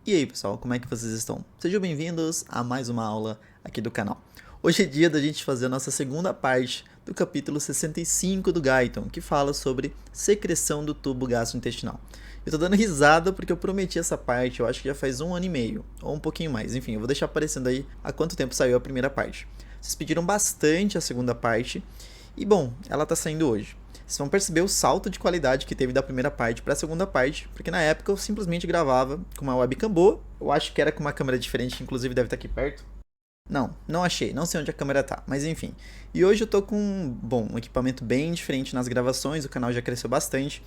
E aí pessoal, como é que vocês estão? Sejam bem-vindos a mais uma aula aqui do canal. Hoje é dia da gente fazer a nossa segunda parte do capítulo 65 do Guyton, que fala sobre secreção do tubo gastrointestinal. Eu tô dando risada porque eu prometi essa parte, eu acho que já faz 1 ano e meio, ou um pouquinho mais, enfim, eu vou deixar aparecendo aí há quanto tempo saiu a primeira parte. Vocês pediram bastante a segunda parte, e bom, ela tá saindo hoje. Vocês vão perceber o salto de qualidade que teve da primeira parte para a segunda parte, porque na época eu simplesmente gravava com uma webcam boa, eu acho que era com uma câmera diferente, que inclusive deve estar aqui perto. Não achei, não sei onde a câmera tá, mas enfim. E hoje eu tô com, um equipamento bem diferente nas gravações, o canal já cresceu bastante.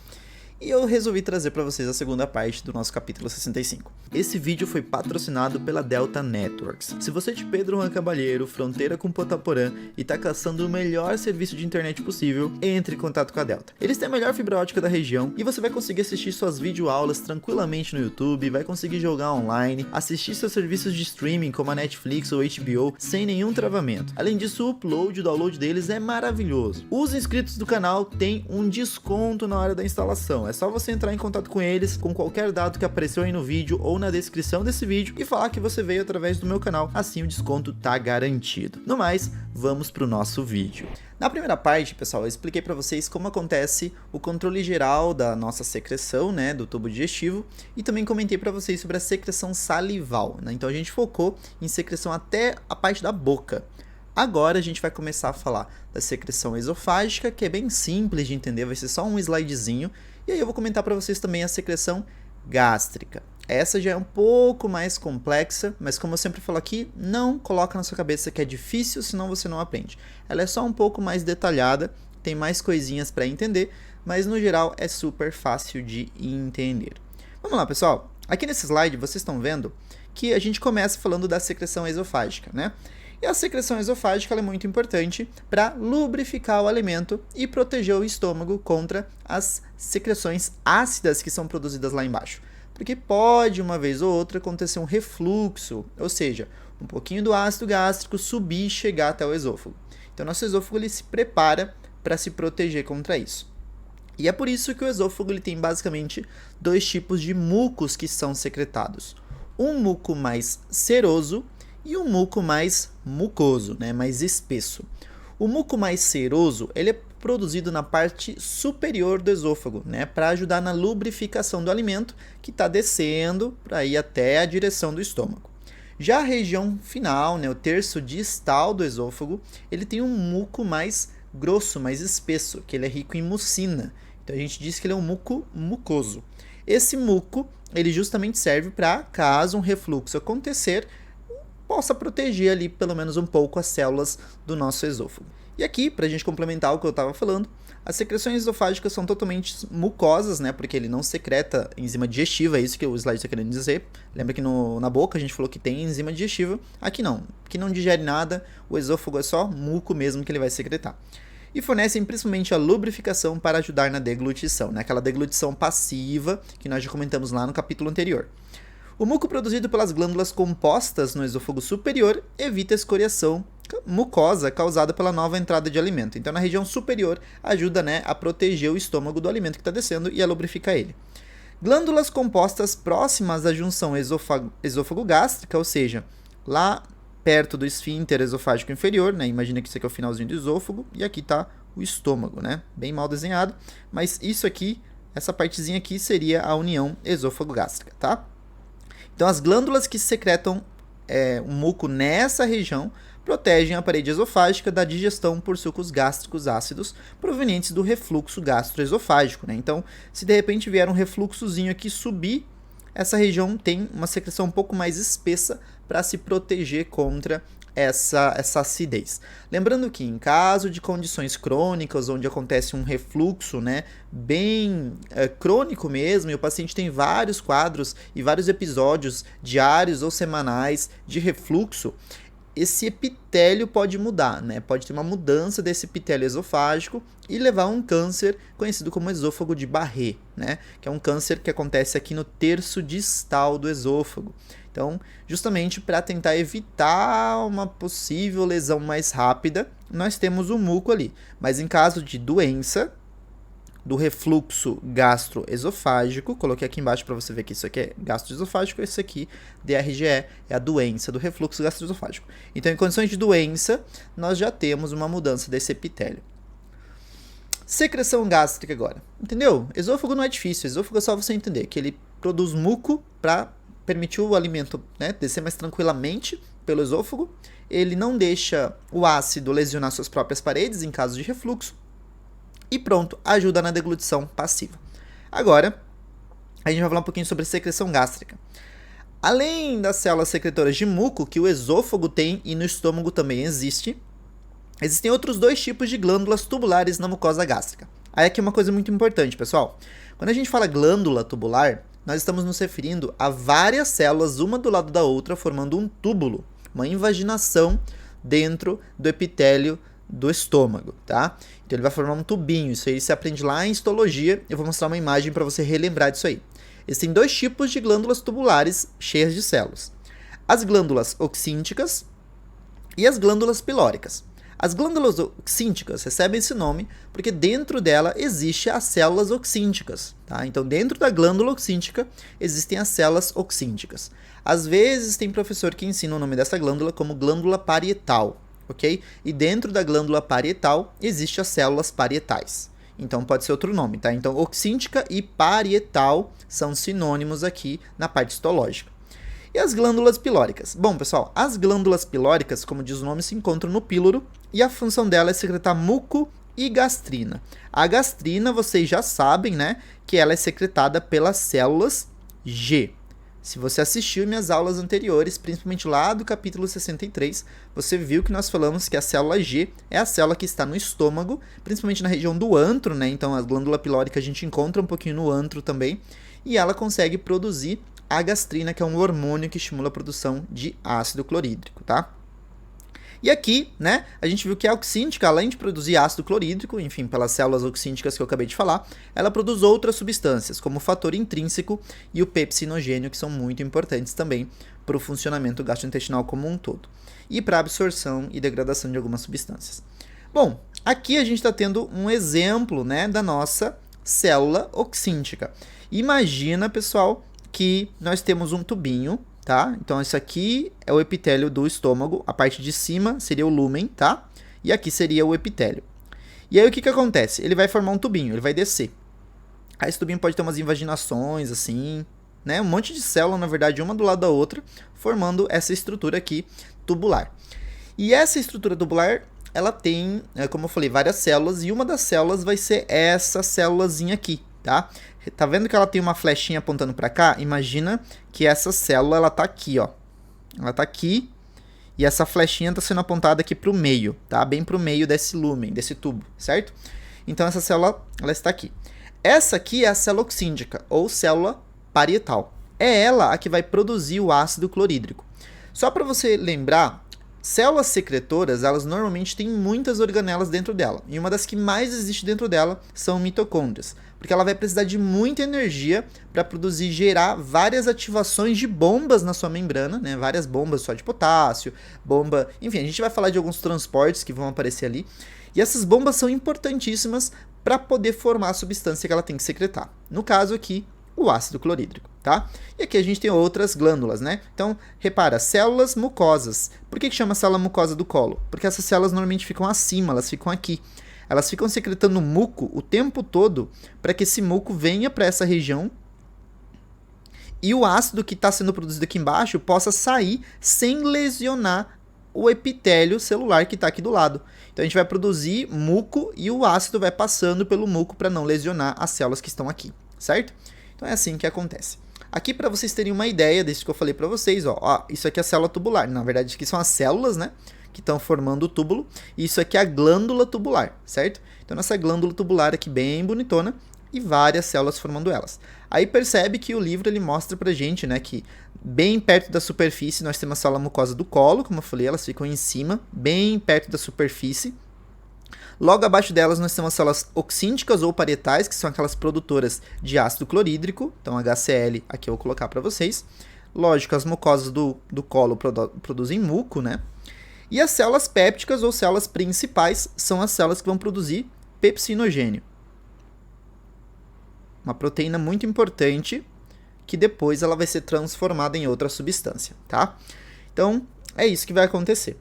E eu resolvi trazer para vocês a segunda parte do nosso capítulo 65. Esse vídeo foi patrocinado pela Delta Networks. Se você é de Pedro Juan Caballero, fronteira com Potaporã, e tá caçando o melhor serviço de internet possível, entre em contato com a Delta. Eles têm a melhor fibra ótica da região e você vai conseguir assistir suas videoaulas tranquilamente no YouTube, vai conseguir jogar online, assistir seus serviços de streaming como a Netflix ou HBO sem nenhum travamento. Além disso, o upload e o download deles é maravilhoso. Os inscritos do canal têm um desconto na hora da instalação. É só você entrar em contato com eles, com qualquer dado que apareceu aí no vídeo ou na descrição desse vídeo e falar que você veio através do meu canal, assim o desconto tá garantido. No mais, vamos pro nosso vídeo. Na primeira parte, pessoal, eu expliquei para vocês como acontece o controle geral da nossa secreção, né, do tubo digestivo, e também comentei para vocês sobre a secreção salival, né? Então a gente focou em secreção até a parte da boca. Agora a gente vai começar a falar da secreção esofágica, que é bem simples de entender, vai ser só um slidezinho. E aí eu vou comentar para vocês também a secreção gástrica. Essa já é um pouco mais complexa, mas como eu sempre falo aqui, não coloca na sua cabeça que é difícil, senão você não aprende. Ela é só um pouco mais detalhada, tem mais coisinhas para entender, mas no geral é super fácil de entender. Vamos lá, pessoal. Aqui nesse slide vocês estão vendo que a gente começa falando da secreção esofágica, né? E a secreção esofágica é muito importante para lubrificar o alimento e proteger o estômago contra as secreções ácidas que são produzidas lá embaixo. Porque pode, uma vez ou outra, acontecer um refluxo, ou seja, um pouquinho do ácido gástrico subir e chegar até o esôfago. Então, nosso esôfago ele se prepara para se proteger contra isso. E é por isso que o esôfago ele tem basicamente 2 tipos de mucos que são secretados. Um muco mais seroso e um muco mais mucoso, né, mais espesso. O muco mais seroso ele é produzido na parte superior do esôfago, né, para ajudar na lubrificação do alimento que está descendo para ir até a direção do estômago. Já a região final, né, o terço distal do esôfago, ele tem um muco mais grosso, mais espesso, que ele é rico em mucina. Então a gente diz que ele é um muco mucoso. Esse muco ele justamente serve para, caso um refluxo acontecer, possa proteger ali pelo menos um pouco as células do nosso esôfago. E aqui, para a gente complementar o que eu estava falando, as secreções esofágicas são totalmente mucosas, né? Porque ele não secreta enzima digestiva, é isso que o slide está querendo dizer. Lembra que na boca a gente falou que tem enzima digestiva, aqui não digere nada, o esôfago é só muco mesmo que ele vai secretar. E fornecem principalmente a lubrificação para ajudar na deglutição, né? Aquela deglutição passiva que nós já comentamos lá no capítulo anterior. O muco produzido pelas glândulas compostas no esôfago superior evita a escoriação mucosa causada pela nova entrada de alimento. Então, na região superior, ajuda, né, a proteger o estômago do alimento que está descendo e a lubrificar ele. Glândulas compostas próximas da junção esôfago-gástrica, ou seja, lá perto do esfíncter esofágico inferior, né, imagina que isso aqui é o finalzinho do esôfago, e aqui está o estômago, né, bem mal desenhado, mas isso aqui, essa partezinha aqui seria a união esôfago-gástrica, tá? Então, as glândulas que secretam o muco nessa região protegem a parede esofágica da digestão por sucos gástricos ácidos provenientes do refluxo gastroesofágico, né? Então, se de repente vier um refluxozinho aqui subir, essa região tem uma secreção um pouco mais espessa para se proteger contra essa acidez. Lembrando que em caso de condições crônicas, onde acontece um refluxo, né, bem crônico mesmo, e o paciente tem vários quadros e vários episódios diários ou semanais de refluxo, esse epitélio pode mudar, né? Pode ter uma mudança desse epitélio esofágico e levar a um câncer conhecido como esôfago de Barré, né? Que é um câncer que acontece aqui no terço distal do esôfago. Então, justamente para tentar evitar uma possível lesão mais rápida, nós temos o muco ali. Mas em caso de doença, do refluxo gastroesofágico. Coloquei aqui embaixo para você ver que isso aqui é gastroesofágico, esse aqui, DRGE, é a doença do refluxo gastroesofágico. Então, em condições de doença, nós já temos uma mudança desse epitélio. Secreção gástrica agora, entendeu? Esôfago não é difícil, esôfago é só você entender que ele produz muco para permitir o alimento, né, descer mais tranquilamente pelo esôfago. Ele não deixa o ácido lesionar suas próprias paredes em caso de refluxo. E pronto, ajuda na deglutição passiva. Agora, a gente vai falar um pouquinho sobre secreção gástrica. Além das células secretoras de muco, que o esôfago tem e no estômago também existe, existem outros dois tipos de glândulas tubulares na mucosa gástrica. Aí aqui é uma coisa muito importante, pessoal. Quando a gente fala glândula tubular, nós estamos nos referindo a várias células, uma do lado da outra, formando um túbulo, uma invaginação dentro do epitélio do estômago, tá? Então ele vai formar um tubinho, isso aí você aprende lá em histologia, eu vou mostrar uma imagem para você relembrar disso aí. Existem dois tipos de glândulas tubulares cheias de células. As glândulas oxínticas e as glândulas pilóricas. As glândulas oxínticas recebem esse nome porque dentro dela existem as células oxínticas, tá? Então dentro da glândula oxíntica existem as células oxínticas. Às vezes tem professor que ensina o nome dessa glândula como glândula parietal, ok? E dentro da glândula parietal existem as células parietais. Então pode ser outro nome, tá? Então oxíntica e parietal são sinônimos aqui na parte histológica. E as glândulas pilóricas? Bom, pessoal, as glândulas pilóricas, como diz o nome, se encontram no píloro e a função dela é secretar muco e gastrina. A gastrina, vocês já sabem, né, que ela é secretada pelas células G. Se você assistiu minhas aulas anteriores, principalmente lá do capítulo 63, você viu que nós falamos que a célula G é a célula que está no estômago, principalmente na região do antro, né? Então a glândula pilórica a gente encontra um pouquinho no antro também, e ela consegue produzir a gastrina, que é um hormônio que estimula a produção de ácido clorídrico, tá? E aqui, né, a gente viu que a oxíntica, além de produzir ácido clorídrico, enfim, pelas células oxínticas que eu acabei de falar, ela produz outras substâncias, como o fator intrínseco e o pepsinogênio, que são muito importantes também para o funcionamento gastrointestinal como um todo, e para a absorção e degradação de algumas substâncias. Bom, aqui a gente está tendo um exemplo, né, da nossa célula oxíntica. Imagina, pessoal, que nós temos um tubinho, tá? Então esse aqui é o epitélio do estômago, a parte de cima seria o lúmen, tá? E aqui seria o epitélio. E aí o que que acontece? Ele vai formar um tubinho, ele vai descer. Aí esse tubinho pode ter umas invaginações, assim, né? Um monte de célula, na verdade, uma do lado da outra, formando essa estrutura aqui tubular. E essa estrutura tubular, ela tem, como eu falei, várias células, e uma das células vai ser essa célulazinha aqui, tá? Tá vendo que ela tem uma flechinha apontando para cá? Imagina que essa célula, ela tá aqui, ó. Ela tá aqui e essa flechinha tá sendo apontada aqui pro meio, tá? Bem pro meio desse lúmen, desse tubo, certo? Então essa célula, ela está aqui. Essa aqui é a célula oxíntica, ou célula parietal. É ela a que vai produzir o ácido clorídrico. Só para você lembrar, células secretoras, elas normalmente têm muitas organelas dentro dela. E uma das que mais existe dentro dela são mitocôndrias. Porque ela vai precisar de muita energia para produzir, gerar várias ativações de bombas na sua membrana, né? Várias bombas só de potássio, bomba... Enfim, a gente vai falar de alguns transportes que vão aparecer ali. E essas bombas são importantíssimas para poder formar a substância que ela tem que secretar. No caso aqui, o ácido clorídrico, tá? E aqui a gente tem outras glândulas, né? Então, repara, células mucosas. Por que chama célula mucosa do colo? Porque essas células normalmente ficam acima, elas ficam aqui. Elas ficam secretando muco o tempo todo para que esse muco venha para essa região e o ácido que está sendo produzido aqui embaixo possa sair sem lesionar o epitélio celular que está aqui do lado. Então a gente vai produzir muco e o ácido vai passando pelo muco para não lesionar as células que estão aqui, certo? Então é assim que acontece. Aqui para vocês terem uma ideia disso que eu falei para vocês, ó, isso aqui é a célula tubular. Na verdade, isso aqui são as células, né, que estão formando o túbulo. E isso aqui é a glândula tubular, certo? Então nessa glândula tubular aqui bem bonitona e várias células formando elas. Aí percebe que o livro ele mostra pra gente, né, que bem perto da superfície nós temos a célula mucosa do colo, como eu falei, elas ficam em cima, bem perto da superfície. Logo abaixo delas nós temos as células oxínticas ou parietais, que são aquelas produtoras de ácido clorídrico, então HCl aqui eu vou colocar para vocês. Lógico, as mucosas do colo produzem muco, né? E as células pépticas ou células principais são as células que vão produzir pepsinogênio. uma proteína muito importante, que depois ela vai ser transformada em outra substância, tá? Então, é isso que vai acontecer.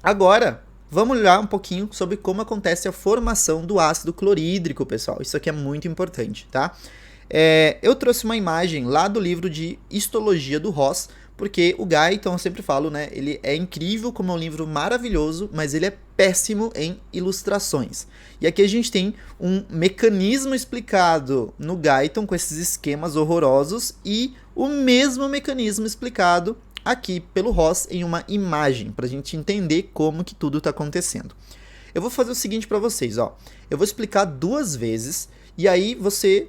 Agora, vamos olhar um pouquinho sobre como acontece a formação do ácido clorídrico, pessoal. Isso aqui é muito importante, tá? Eu trouxe uma imagem lá do livro de histologia do Ross, porque o Guyton, eu sempre falo, né? Ele é incrível como é um livro maravilhoso, mas ele é péssimo em ilustrações. E aqui a gente tem um mecanismo explicado no Guyton com esses esquemas horrorosos e o mesmo mecanismo explicado aqui pelo Ross em uma imagem, para a gente entender como que tudo está acontecendo. Eu vou fazer o seguinte para vocês, ó. Eu vou explicar 2 vezes e aí você,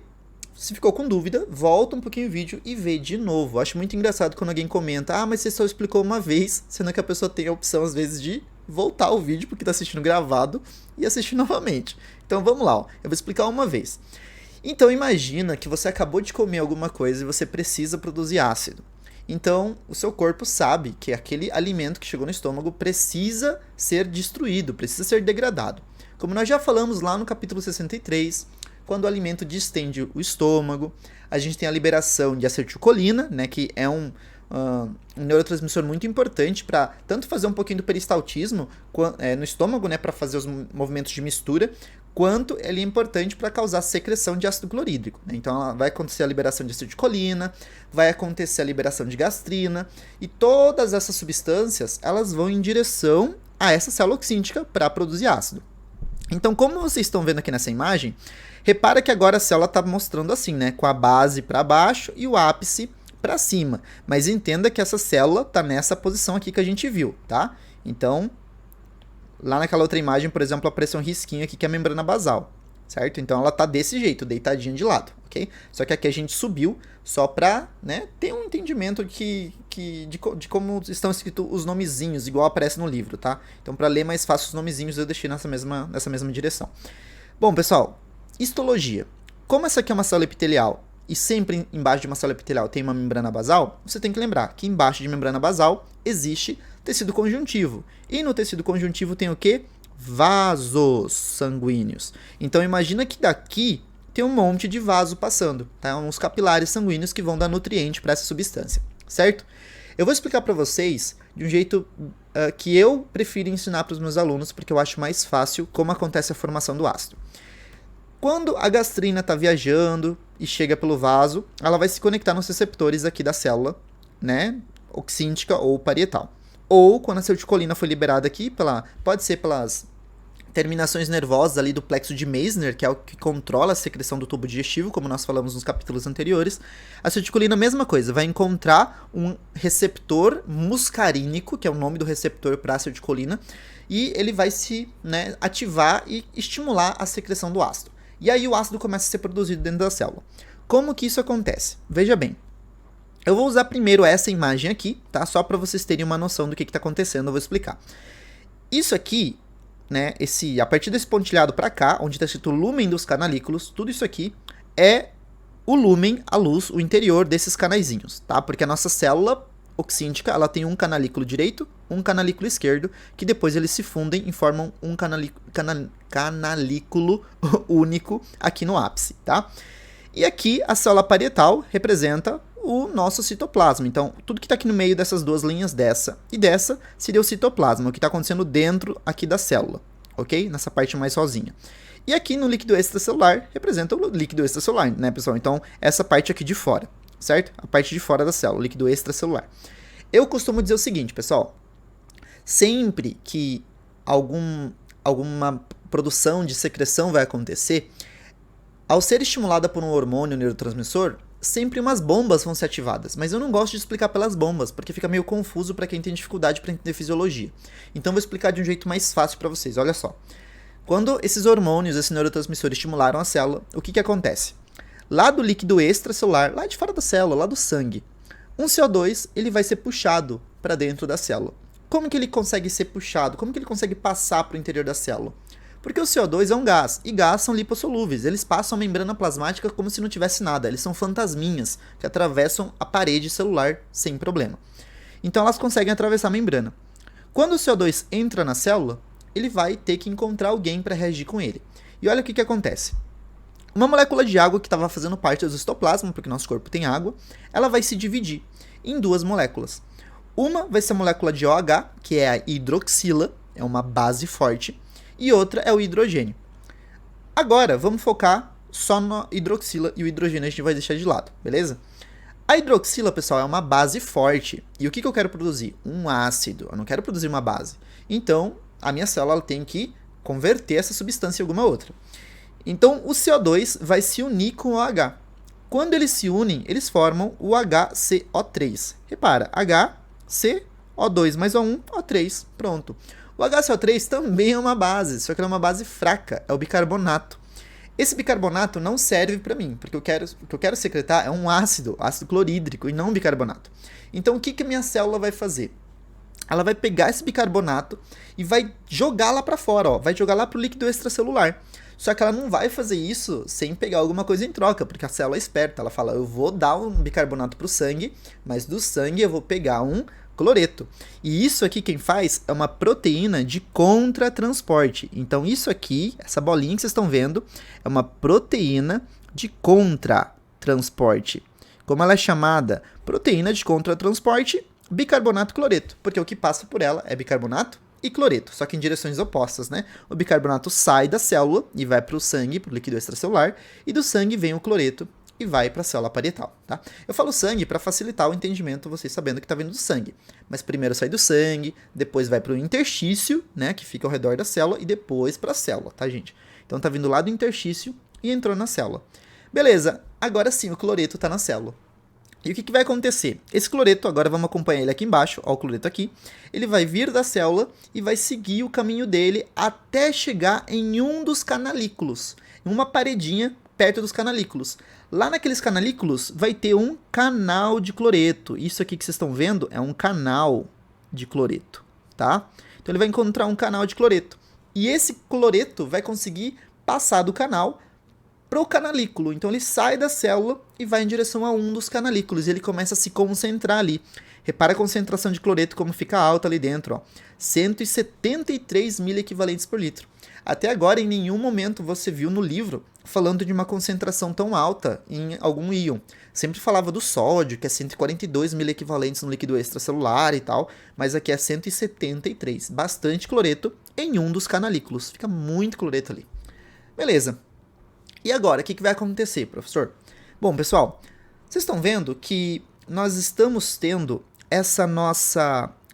se ficou com dúvida, volta um pouquinho o vídeo e vê de novo. Eu acho muito engraçado quando alguém comenta, mas você só explicou uma vez, sendo que a pessoa tem a opção às vezes de voltar o vídeo porque está assistindo gravado e assistir novamente. Então vamos lá, ó. Eu vou explicar uma vez. Então imagina que você acabou de comer alguma coisa e você precisa produzir ácido. Então, o seu corpo sabe que aquele alimento que chegou no estômago precisa ser destruído, precisa ser degradado. Como nós já falamos lá no capítulo 63, quando o alimento distende o estômago, a gente tem a liberação de acetilcolina, né, que é um neurotransmissor muito importante para tanto fazer um pouquinho do peristaltismo no estômago, né, para fazer os movimentos de mistura, quanto ele é importante para causar secreção de ácido clorídrico. Né? Então vai acontecer a liberação de acetilcolina, vai acontecer a liberação de gastrina, e todas essas substâncias elas vão em direção a essa célula oxíntica para produzir ácido. Então, como vocês estão vendo aqui nessa imagem, repara que agora a célula está mostrando assim, né, com a base para baixo e o ápice para cima. Mas entenda que essa célula está nessa posição aqui que a gente viu, tá? Então, lá naquela outra imagem, por exemplo, apareceu um risquinho aqui que é a membrana basal, certo? Então ela tá desse jeito, deitadinha de lado, ok? Só que aqui a gente subiu só para, né, ter um entendimento de como estão escritos os nomezinhos, igual aparece no livro, tá? Então para ler mais fácil os nomezinhos eu deixei nessa mesma direção. Bom, pessoal, histologia. Como essa aqui é uma célula epitelial e sempre embaixo de uma célula epitelial tem uma membrana basal, você tem que lembrar que embaixo de membrana basal existe tecido conjuntivo. E no tecido conjuntivo tem o quê? Vasos sanguíneos. Então imagina que daqui tem um monte de vaso passando, tá? Uns capilares sanguíneos que vão dar nutriente para essa substância, certo? Eu vou explicar para vocês de um jeito que eu prefiro ensinar para os meus alunos, porque eu acho mais fácil como acontece a formação do ácido. Quando a gastrina está viajando e chega pelo vaso, ela vai se conectar nos receptores aqui da célula, né, oxíntica ou parietal. Ou quando a acetilcolina foi liberada aqui, pode ser pelas terminações nervosas ali do plexo de Meissner, que é o que controla a secreção do tubo digestivo, como nós falamos nos capítulos anteriores. A acetilcolina, mesma coisa, vai encontrar um receptor muscarínico, que é o nome do receptor para acetilcolina, e ele vai se, né, ativar e estimular a secreção do ácido. E aí o ácido começa a ser produzido dentro da célula. Como que isso acontece? Veja bem. Eu vou usar primeiro essa imagem aqui, tá? Só para vocês terem uma noção do que está acontecendo, eu vou explicar. Isso aqui, né, a partir desse pontilhado para cá, onde está escrito lumen dos canalículos, tudo isso aqui é o lumen, a luz, o interior desses canaizinhos, tá? Porque a nossa célula oxíntica, ela tem um canalículo direito, um canalículo esquerdo, que depois eles se fundem e formam um canalículo único aqui no ápice, tá? E aqui a célula parietal representa o nosso citoplasma. Então, tudo que está aqui no meio dessas duas linhas, dessa e dessa, seria o citoplasma, o que está acontecendo dentro aqui da célula, ok? Nessa parte mais sozinha. E aqui no líquido extracelular, representa o líquido extracelular, né, pessoal? Então, essa parte aqui de fora, certo? A parte de fora da célula, o líquido extracelular. Eu costumo dizer o seguinte, pessoal. Sempre que alguma produção de secreção vai acontecer, ao ser estimulada por um hormônio neurotransmissor, sempre umas bombas vão ser ativadas. Mas eu não gosto de explicar pelas bombas, porque fica meio confuso para quem tem dificuldade para entender fisiologia. Então vou explicar de um jeito mais fácil para vocês. Olha só. Quando esses hormônios, esse neurotransmissor estimulam a célula, o que acontece? Lá do líquido extracelular, lá de fora da célula, lá do sangue, um CO2 ele vai ser puxado para dentro da célula. Como que ele consegue ser puxado? Como que ele consegue passar para o interior da célula? Porque o CO2 é um gás, e gás são lipossolúveis. Eles passam a membrana plasmática como se não tivesse nada. Eles são fantasminhas que atravessam a parede celular sem problema. Então elas conseguem atravessar a membrana. Quando o CO2 entra na célula, ele vai ter que encontrar alguém para reagir com ele. E olha o que acontece. Uma molécula de água que estava fazendo parte do citoplasma, porque nosso corpo tem água, ela vai se dividir em duas moléculas. Uma vai ser a molécula de OH, que é a hidroxila, é uma base forte, e outra é o hidrogênio. Agora, vamos focar só na hidroxila e o hidrogênio a gente vai deixar de lado, beleza? A hidroxila, pessoal, é uma base forte. E o que eu quero produzir? Um ácido. Eu não quero produzir uma base. Então, a minha célula tem que converter essa substância em alguma outra. Então, o CO2 vai se unir com o OH. Quando eles se unem, eles formam o HCO3. Repara, HCO2 mais O1, O3. Pronto. O HCO3 também é uma base, só que ela é uma base fraca, é o bicarbonato. Esse bicarbonato não serve para mim, porque o que eu quero secretar é um ácido clorídrico, e não um bicarbonato. Então, o que a minha célula vai fazer? Ela vai pegar esse bicarbonato e vai jogar lá para fora, ó, vai jogar lá para o líquido extracelular. Só que ela não vai fazer isso sem pegar alguma coisa em troca, porque a célula é esperta. Ela fala, eu vou dar um bicarbonato para o sangue, mas do sangue eu vou pegar um cloreto. E isso aqui quem faz é uma proteína de contratransporte. Então isso aqui, essa bolinha que vocês estão vendo, é uma proteína de contratransporte. Como ela é chamada? Proteína de contratransporte, bicarbonato e cloreto, porque o que passa por ela é bicarbonato e cloreto, só que em direções opostas, né? O bicarbonato sai da célula e vai para o sangue, para o líquido extracelular, e do sangue vem o cloreto e vai para a célula parietal, tá? Eu falo sangue para facilitar o entendimento, vocês sabendo que está vindo do sangue. Mas primeiro sai do sangue, depois vai para o interstício, né, que fica ao redor da célula, e depois para a célula, tá, gente? Então tá vindo lá do interstício e entrou na célula. Beleza, agora sim o cloreto está na célula. E o que vai acontecer? Esse cloreto, agora vamos acompanhar ele aqui embaixo, ó, o cloreto aqui, ele vai vir da célula e vai seguir o caminho dele até chegar em um dos canalículos, em uma paredinha perto dos canalículos. Lá naqueles canalículos vai ter um canal de cloreto. Isso aqui que vocês estão vendo é um canal de cloreto, tá? Então ele vai encontrar um canal de cloreto. E esse cloreto vai conseguir passar do canal para o canalículo. Então ele sai da célula e vai em direção a um dos canalículos. E ele começa a se concentrar ali. Repara a concentração de cloreto como fica alta ali dentro, ó. 173 miliequivalentes por litro. Até agora, em nenhum momento você viu no livro falando de uma concentração tão alta em algum íon. Sempre falava do sódio, que é 142 miliequivalentes no líquido extracelular e tal, mas aqui é 173. Bastante cloreto em um dos canalículos. Fica muito cloreto ali. Beleza. E agora, o que vai acontecer, professor? Bom, pessoal, vocês estão vendo que nós estamos tendo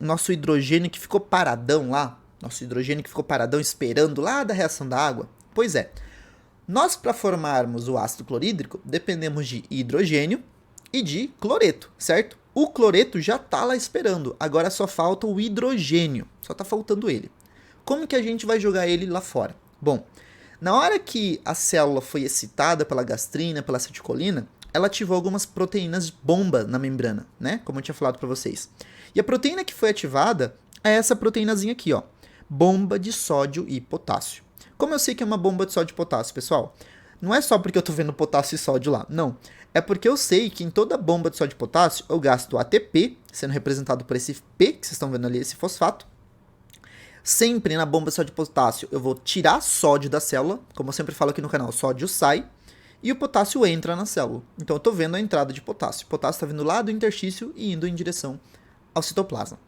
nosso hidrogênio que ficou paradão lá, nosso hidrogênio que ficou paradão esperando lá da reação da água? Pois é, nós para formarmos o ácido clorídrico dependemos de hidrogênio e de cloreto, certo? O cloreto já está lá esperando, agora só falta o hidrogênio, só está faltando ele. Como que a gente vai jogar ele lá fora? Bom, na hora que a célula foi excitada pela gastrina, pela acetilcolina, ela ativou algumas proteínas bomba na membrana, né? Como eu tinha falado para vocês. E a proteína que foi ativada é essa proteínazinha aqui, ó. Bomba de sódio e potássio. Como eu sei que é uma bomba de sódio e potássio, pessoal? Não é só porque eu tô vendo potássio e sódio lá, não. É porque eu sei que em toda bomba de sódio e potássio eu gasto ATP, sendo representado por esse P, que vocês estão vendo ali, esse fosfato. Sempre na bomba de sódio e potássio eu vou tirar sódio da célula, como eu sempre falo aqui no canal, sódio sai, e o potássio entra na célula. Então eu estou vendo a entrada de potássio. O potássio está vindo lá do interstício e indo em direção ao citoplasma.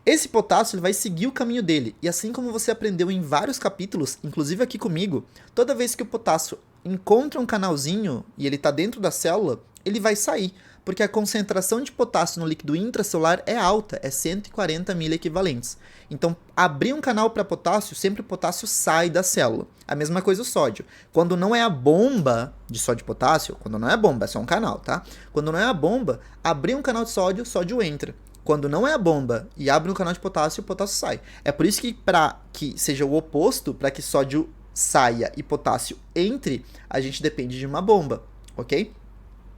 Esse potássio ele vai seguir o caminho dele, e assim como você aprendeu em vários capítulos, inclusive aqui comigo, toda vez que o potássio encontra um canalzinho e ele está dentro da célula, ele vai sair, porque a concentração de potássio no líquido intracelular é alta, é 140 miliequivalentes. Então, abrir um canal para potássio, sempre o potássio sai da célula. A mesma coisa o sódio. Quando não é a bomba de sódio e potássio, quando não é a bomba, é só um canal, tá? Quando não é a bomba, abrir um canal de sódio, sódio entra. Quando não é a bomba e abre um canal de potássio, o potássio sai. É por isso que para que seja o oposto, para que sódio saia e potássio entre, a gente depende de uma bomba, ok?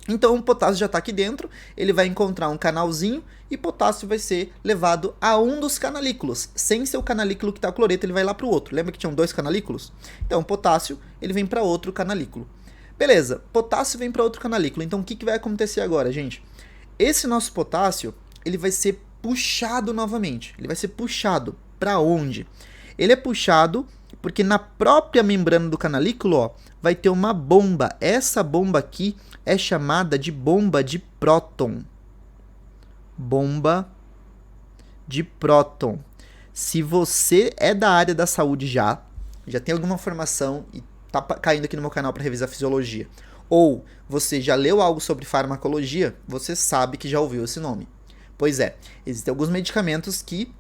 Então o potássio já está aqui dentro, ele vai encontrar um canalzinho e potássio vai ser levado a um dos canalículos. Sem ser o canalículo que está o cloreto, ele vai lá para o outro. Lembra que tinham dois canalículos? Então o potássio ele vem para outro canalículo. Beleza, potássio vem para outro canalículo. Então o que vai acontecer agora, gente? Esse nosso potássio ele vai ser puxado novamente. Ele vai ser puxado para onde? Ele é puxado Porque na própria membrana do canalículo, ó, vai ter uma bomba. Essa bomba aqui é chamada de bomba de próton. Bomba de próton. Se você é da área da saúde já tem alguma formação e tá caindo aqui no meu canal para revisar fisiologia, ou você já leu algo sobre farmacologia, você sabe que já ouviu esse nome. Pois é, existem alguns medicamentos que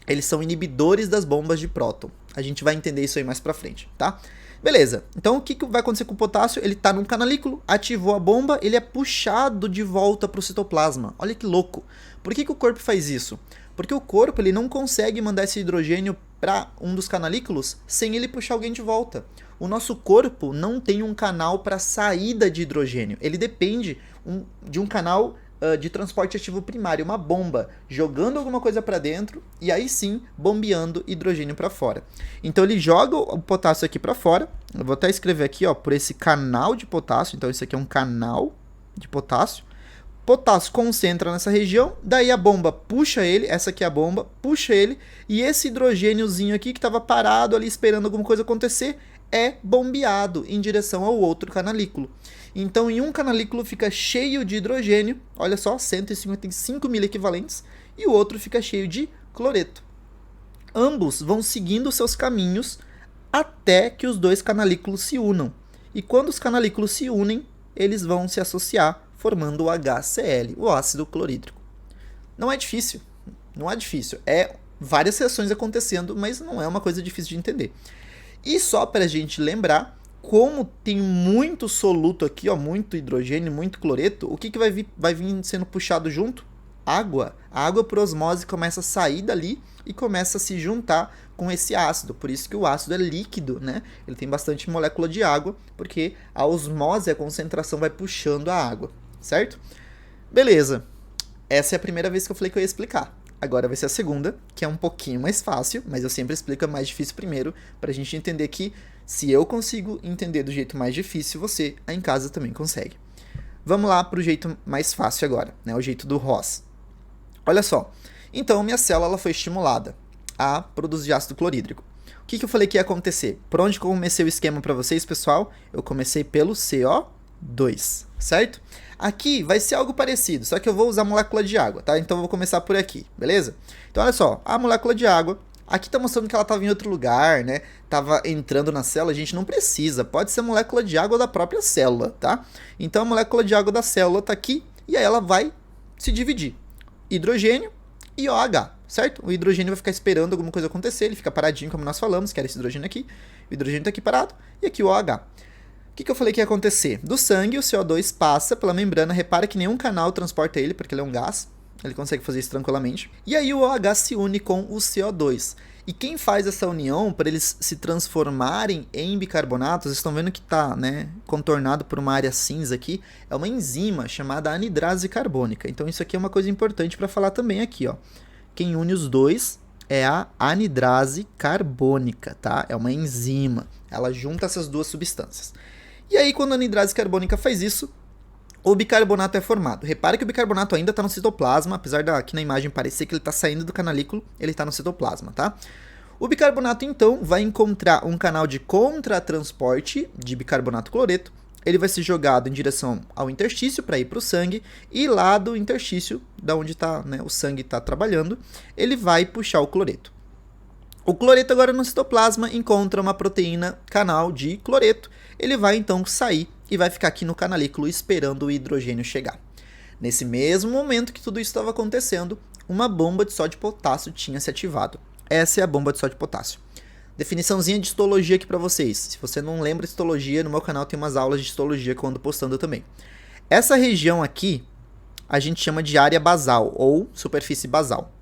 eles são inibidores das bombas de próton. A gente vai entender isso aí mais pra frente, tá? Beleza, então o que vai acontecer com o potássio? Ele tá num canalículo, ativou a bomba, ele é puxado de volta pro citoplasma. Olha que louco. Por que o corpo faz isso? Porque o corpo ele não consegue mandar esse hidrogênio para um dos canalículos sem ele puxar alguém de volta. O nosso corpo não tem um canal para saída de hidrogênio. Ele depende de um canal de transporte ativo primário, uma bomba, jogando alguma coisa para dentro e aí sim bombeando hidrogênio para fora. Então ele joga o potássio aqui para fora. Eu vou até escrever aqui, ó, por esse canal de potássio. Então isso aqui é um canal de potássio. Potássio concentra nessa região, daí a bomba puxa ele, essa aqui é a bomba, puxa ele, e esse hidrogêniozinho aqui que estava parado ali esperando alguma coisa acontecer, é bombeado em direção ao outro canalículo. Então em um canalículo fica cheio de hidrogênio, olha só, 155 mil equivalentes, e o outro fica cheio de cloreto. Ambos vão seguindo seus caminhos até que os dois canalículos se unam. E quando os canalículos se unem, eles vão se associar, formando o HCl, o ácido clorídrico. Não é difícil, não é difícil. É várias reações acontecendo, mas não é uma coisa difícil de entender. E só para a gente lembrar, como tem muito soluto aqui, ó, muito hidrogênio, muito cloreto, o que vai vir sendo puxado junto? Água. A água por osmose começa a sair dali e começa a se juntar com esse ácido. Por isso que o ácido é líquido, né? Ele tem bastante molécula de água, porque a osmose, a concentração vai puxando a água, certo? Beleza. Essa é a primeira vez que eu falei que eu ia explicar. Agora vai ser a segunda, que é um pouquinho mais fácil, mas eu sempre explico a mais difícil primeiro, pra gente entender que se eu consigo entender do jeito mais difícil, você aí em casa também consegue. Vamos lá pro jeito mais fácil agora, né? O jeito do Ross. Olha só, então minha célula ela foi estimulada a produzir ácido clorídrico. O que eu falei que ia acontecer? Por onde comecei o esquema para vocês, pessoal? Eu comecei pelo CO2, certo? Aqui vai ser algo parecido, só que eu vou usar a molécula de água, tá? Então eu vou começar por aqui, beleza? Então olha só, a molécula de água, aqui tá mostrando que ela estava em outro lugar, né? Tava entrando na célula, a gente não precisa, pode ser a molécula de água da própria célula, tá? Então a molécula de água da célula tá aqui e aí ela vai se dividir. Hidrogênio e OH, certo? O hidrogênio vai ficar esperando alguma coisa acontecer, ele fica paradinho, como nós falamos, que era esse hidrogênio aqui. O hidrogênio tá aqui parado, e aqui o OH. O que eu falei que ia acontecer? Do sangue, o CO2 passa pela membrana, repara que nenhum canal transporta ele, porque ele é um gás, ele consegue fazer isso tranquilamente. E aí o OH se une com o CO2. E quem faz essa união, para eles se transformarem em bicarbonatos, vocês estão vendo que está, né, contornado por uma área cinza aqui, é uma enzima chamada anidrase carbônica. Então isso aqui é uma coisa importante para falar também aqui, ó. Quem une os dois é a anidrase carbônica, tá? É uma enzima, ela junta essas duas substâncias. E aí quando a anidrase carbônica faz isso, o bicarbonato é formado. Repare que o bicarbonato ainda está no citoplasma, apesar aqui na imagem parecer que ele está saindo do canalículo, ele está no citoplasma, tá? O bicarbonato, então, vai encontrar um canal de contratransporte de bicarbonato cloreto, ele vai ser jogado em direção ao interstício para ir para o sangue, e lá do interstício, da onde tá, né, o sangue está trabalhando, ele vai puxar o cloreto. O cloreto agora no citoplasma encontra uma proteína canal de cloreto, ele vai então sair e vai ficar aqui no canalículo esperando o hidrogênio chegar. Nesse mesmo momento que tudo isso estava acontecendo, uma bomba de sódio e potássio tinha se ativado. Essa é a bomba de sódio e potássio. Definiçãozinha de histologia aqui para vocês. Se você não lembra de histologia, no meu canal tem umas aulas de histologia que eu ando postando também. Essa região aqui a gente chama de área basal ou superfície basal.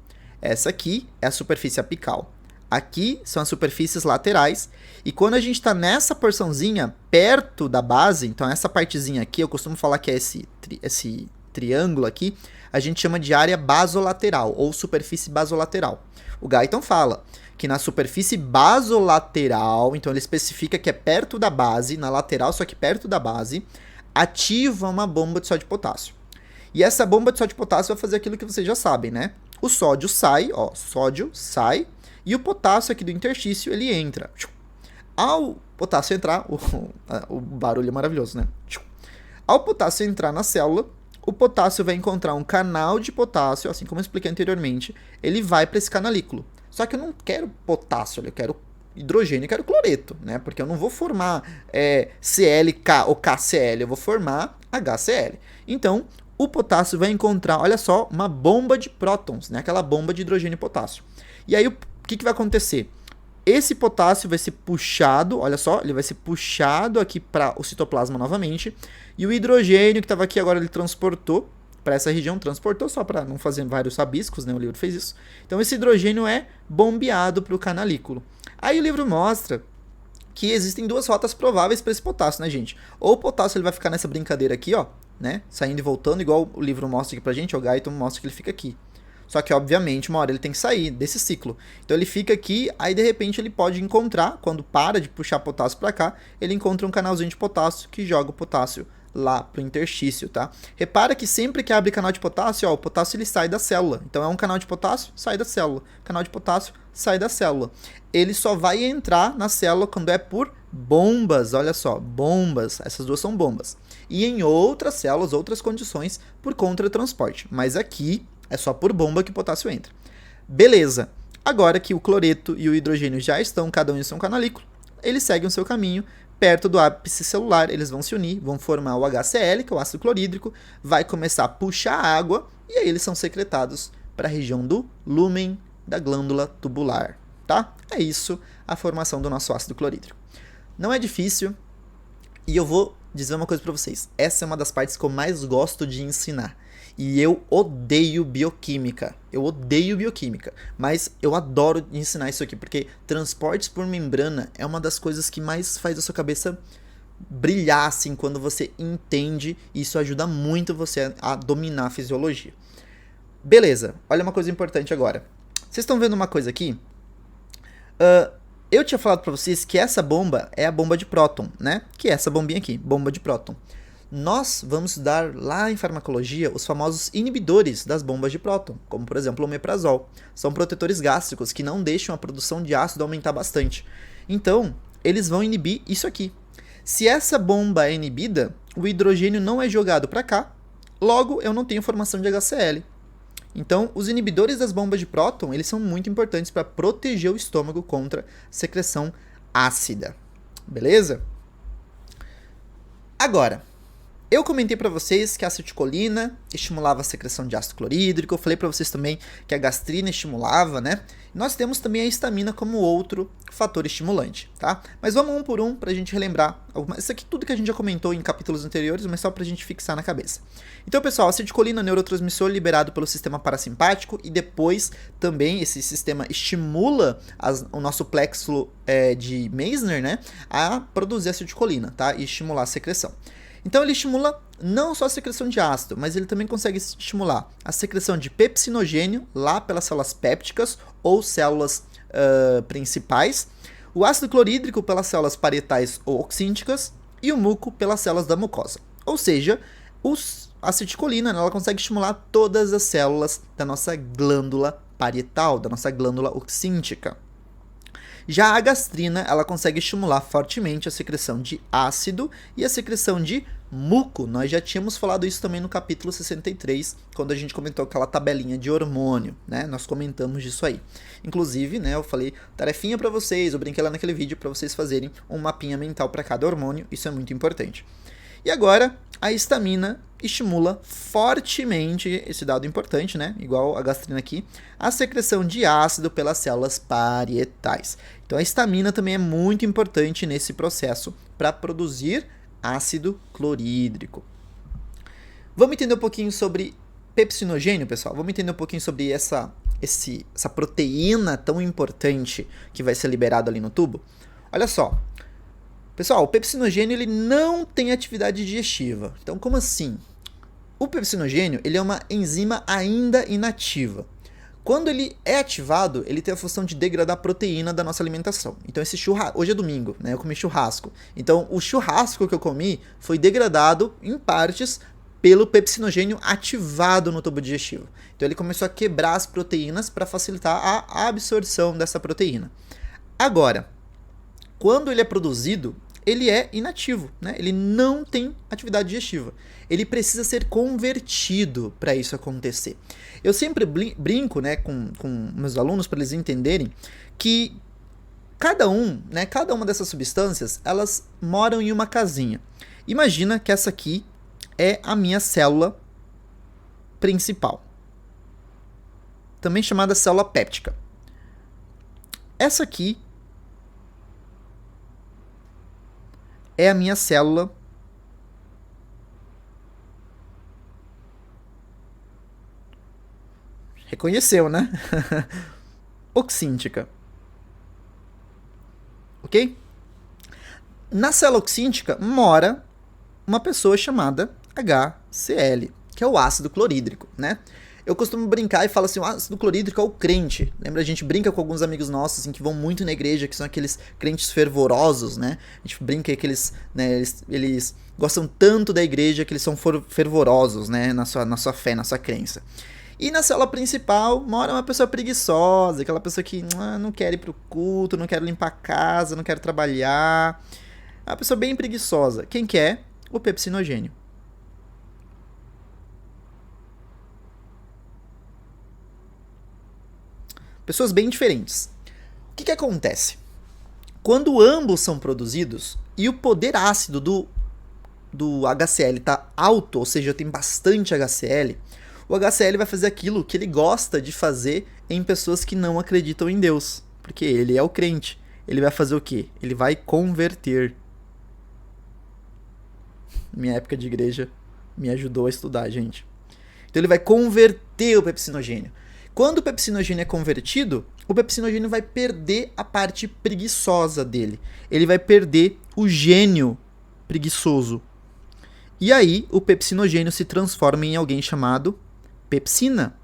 Essa aqui é a superfície apical. Aqui são as superfícies laterais, e quando a gente está nessa porçãozinha perto da base, então essa partezinha aqui, eu costumo falar que é esse triângulo aqui, a gente chama de área basolateral, ou superfície basolateral. O Guyton fala que na superfície basolateral, então ele especifica que é perto da base, na lateral, só que perto da base, ativa uma bomba de sódio e potássio. E essa bomba de sódio e potássio vai fazer aquilo que vocês já sabem, né? O sódio sai, ó, sódio sai, e o potássio aqui do interstício, ele entra. Ao potássio entrar, o barulho é maravilhoso, né? Ao potássio entrar na célula, o potássio vai encontrar um canal de potássio, assim como eu expliquei anteriormente, ele vai para esse canalículo. Só que eu não quero potássio, eu quero hidrogênio e quero cloreto, né? Porque eu não vou formar ClK ou KCl, eu vou formar HCl. Então, o potássio vai encontrar, olha só, uma bomba de prótons, né? Aquela bomba de hidrogênio e potássio. E aí, o que vai acontecer? Esse potássio vai ser puxado, olha só, ele vai ser puxado aqui para o citoplasma novamente, e o hidrogênio que estava aqui agora ele transportou para essa região, transportou só para não fazer vários rabiscos, né? O livro fez isso. Então esse hidrogênio é bombeado para o canalículo. Aí o livro mostra que existem duas rotas prováveis para esse potássio, né, gente? Ou o potássio ele vai ficar nessa brincadeira aqui, ó, né? Saindo e voltando, igual o livro mostra aqui pra gente, o Guyton mostra que ele fica aqui. Só que, obviamente, uma hora ele tem que sair desse ciclo. Então ele fica aqui, aí de repente ele pode encontrar, quando para de puxar potássio para cá, ele encontra um canalzinho de potássio que joga o potássio lá pro interstício, tá? Repara que sempre que abre canal de potássio, ó, o potássio ele sai da célula. Então é um canal de potássio, sai da célula. Canal de potássio, sai da célula. Ele só vai entrar na célula quando é por bombas, olha só, bombas. Essas duas são bombas. E em outras células, outras condições, por contratransporte. Mas aqui é só por bomba que o potássio entra. Beleza. Agora que o cloreto e o hidrogênio já estão, cada um em seu canalículo, eles seguem o seu caminho. Perto do ápice celular, eles vão se unir, vão formar o HCl, que é o ácido clorídrico, vai começar a puxar água, e aí eles são secretados para a região do lúmen da glândula tubular, tá? É isso a formação do nosso ácido clorídrico. Não é difícil, e eu vou dizer uma coisa para vocês. Essa é uma das partes que eu mais gosto de ensinar. E eu odeio bioquímica. Mas eu adoro ensinar isso aqui, porque transportes por membrana é uma das coisas que mais faz a sua cabeça brilhar, assim, quando você entende. E isso ajuda muito você a dominar a fisiologia. Beleza, olha uma coisa importante agora. Vocês estão vendo uma coisa aqui? Eu tinha falado para vocês que essa bomba é a bomba de próton, né? Que é essa bombinha aqui, bomba de próton. Nós vamos estudar lá em farmacologia os famosos inibidores das bombas de próton, como por exemplo o omeprazol. São protetores gástricos que não deixam a produção de ácido aumentar bastante. Então, eles vão inibir isso aqui. Se essa bomba é inibida, o hidrogênio não é jogado para cá, logo eu não tenho formação de HCl. Então, os inibidores das bombas de próton, eles são muito importantes para proteger o estômago contra secreção ácida. Beleza? Agora, eu comentei para vocês que a acetilcolina estimulava a secreção de ácido clorídrico, eu falei para vocês também que a gastrina estimulava, né? Nós temos também a histamina como outro fator estimulante, tá? Mas vamos um por um para a gente relembrar. Isso aqui tudo que a gente já comentou em capítulos anteriores, mas só para a gente fixar na cabeça. Então, pessoal, a acetilcolina é um neurotransmissor liberado pelo sistema parasimpático e depois também esse sistema estimula o nosso plexo de Meissner, né? A produzir acetilcolina, tá? E estimular a secreção. Então ele estimula não só a secreção de ácido, mas ele também consegue estimular a secreção de pepsinogênio lá pelas células pépticas ou células principais, o ácido clorídrico pelas células parietais ou oxínticas e o muco pelas células da mucosa. Ou seja, a acetilcolina ela consegue estimular todas as células da nossa glândula parietal, da nossa glândula oxíntica. Já a gastrina, ela consegue estimular fortemente a secreção de ácido e a secreção de muco. Nós já tínhamos falado isso também no capítulo 63, quando a gente comentou aquela tabelinha de hormônio, né? Nós comentamos disso aí. Inclusive, né, eu falei tarefinha para vocês, eu brinquei lá naquele vídeo para vocês fazerem um mapinha mental para cada hormônio, isso é muito importante. E agora, a histamina estimula fortemente, esse dado importante, né? Igual a gastrina aqui, a secreção de ácido pelas células parietais. Então a histamina também é muito importante nesse processo para produzir ácido clorídrico. Vamos entender um pouquinho sobre pepsinogênio, pessoal? Vamos entender um pouquinho sobre essa proteína tão importante que vai ser liberada ali no tubo? Olha só. Pessoal, o pepsinogênio ele não tem atividade digestiva. Então, como assim? O pepsinogênio ele é uma enzima ainda inativa. Quando ele é ativado, ele tem a função de degradar a proteína da nossa alimentação. Então, hoje é domingo, né? Eu comi churrasco. Então, o churrasco que eu comi foi degradado em partes pelo pepsinogênio ativado no tubo digestivo. Então, ele começou a quebrar as proteínas para facilitar a absorção dessa proteína. Agora, quando ele é produzido, ele é inativo, né? Ele não tem atividade digestiva. Ele precisa ser convertido para isso acontecer. Eu sempre brinco, né, com meus alunos para eles entenderem que cada uma dessas substâncias, elas moram em uma casinha. Imagina que essa aqui é a minha célula principal, também chamada célula péptica. Essa aqui é a minha célula reconheceu, né? Oxíntica. Ok? Na célula oxíntica mora uma pessoa chamada HCl, que é o ácido clorídrico, né? Eu costumo brincar e falo assim, o ácido clorídrico é o crente. Lembra, a gente brinca com alguns amigos nossos assim, que vão muito na igreja, que são aqueles crentes fervorosos, né? A gente brinca que eles gostam tanto da igreja que eles são fervorosos, né? Na sua fé, na sua crença. E na célula principal mora uma pessoa preguiçosa, aquela pessoa que não quer ir pro culto, não quer limpar a casa, não quer trabalhar. É uma pessoa bem preguiçosa. Quem que é? O pepsinogênio. Pessoas bem diferentes. O que acontece? Quando ambos são produzidos e o poder ácido do HCl está alto, ou seja, tem bastante HCl, o HCl vai fazer aquilo que ele gosta de fazer em pessoas que não acreditam em Deus, porque ele é o crente. Ele vai fazer o quê? Ele vai converter. Minha época de igreja me ajudou a estudar, gente. Então ele vai converter o pepsinogênio. Quando o pepsinogênio é convertido, o pepsinogênio vai perder a parte preguiçosa dele. Ele vai perder o gênio preguiçoso. E aí o pepsinogênio se transforma em alguém chamado pepsina.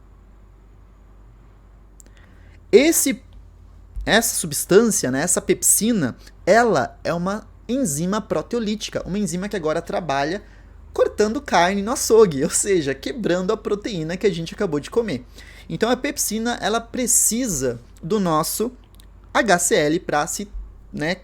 Essa substância, né, essa pepsina, ela é uma enzima proteolítica, uma enzima que agora trabalha cortando carne no açougue, ou seja, quebrando a proteína que a gente acabou de comer. Então a pepsina, ela precisa do nosso HCl para se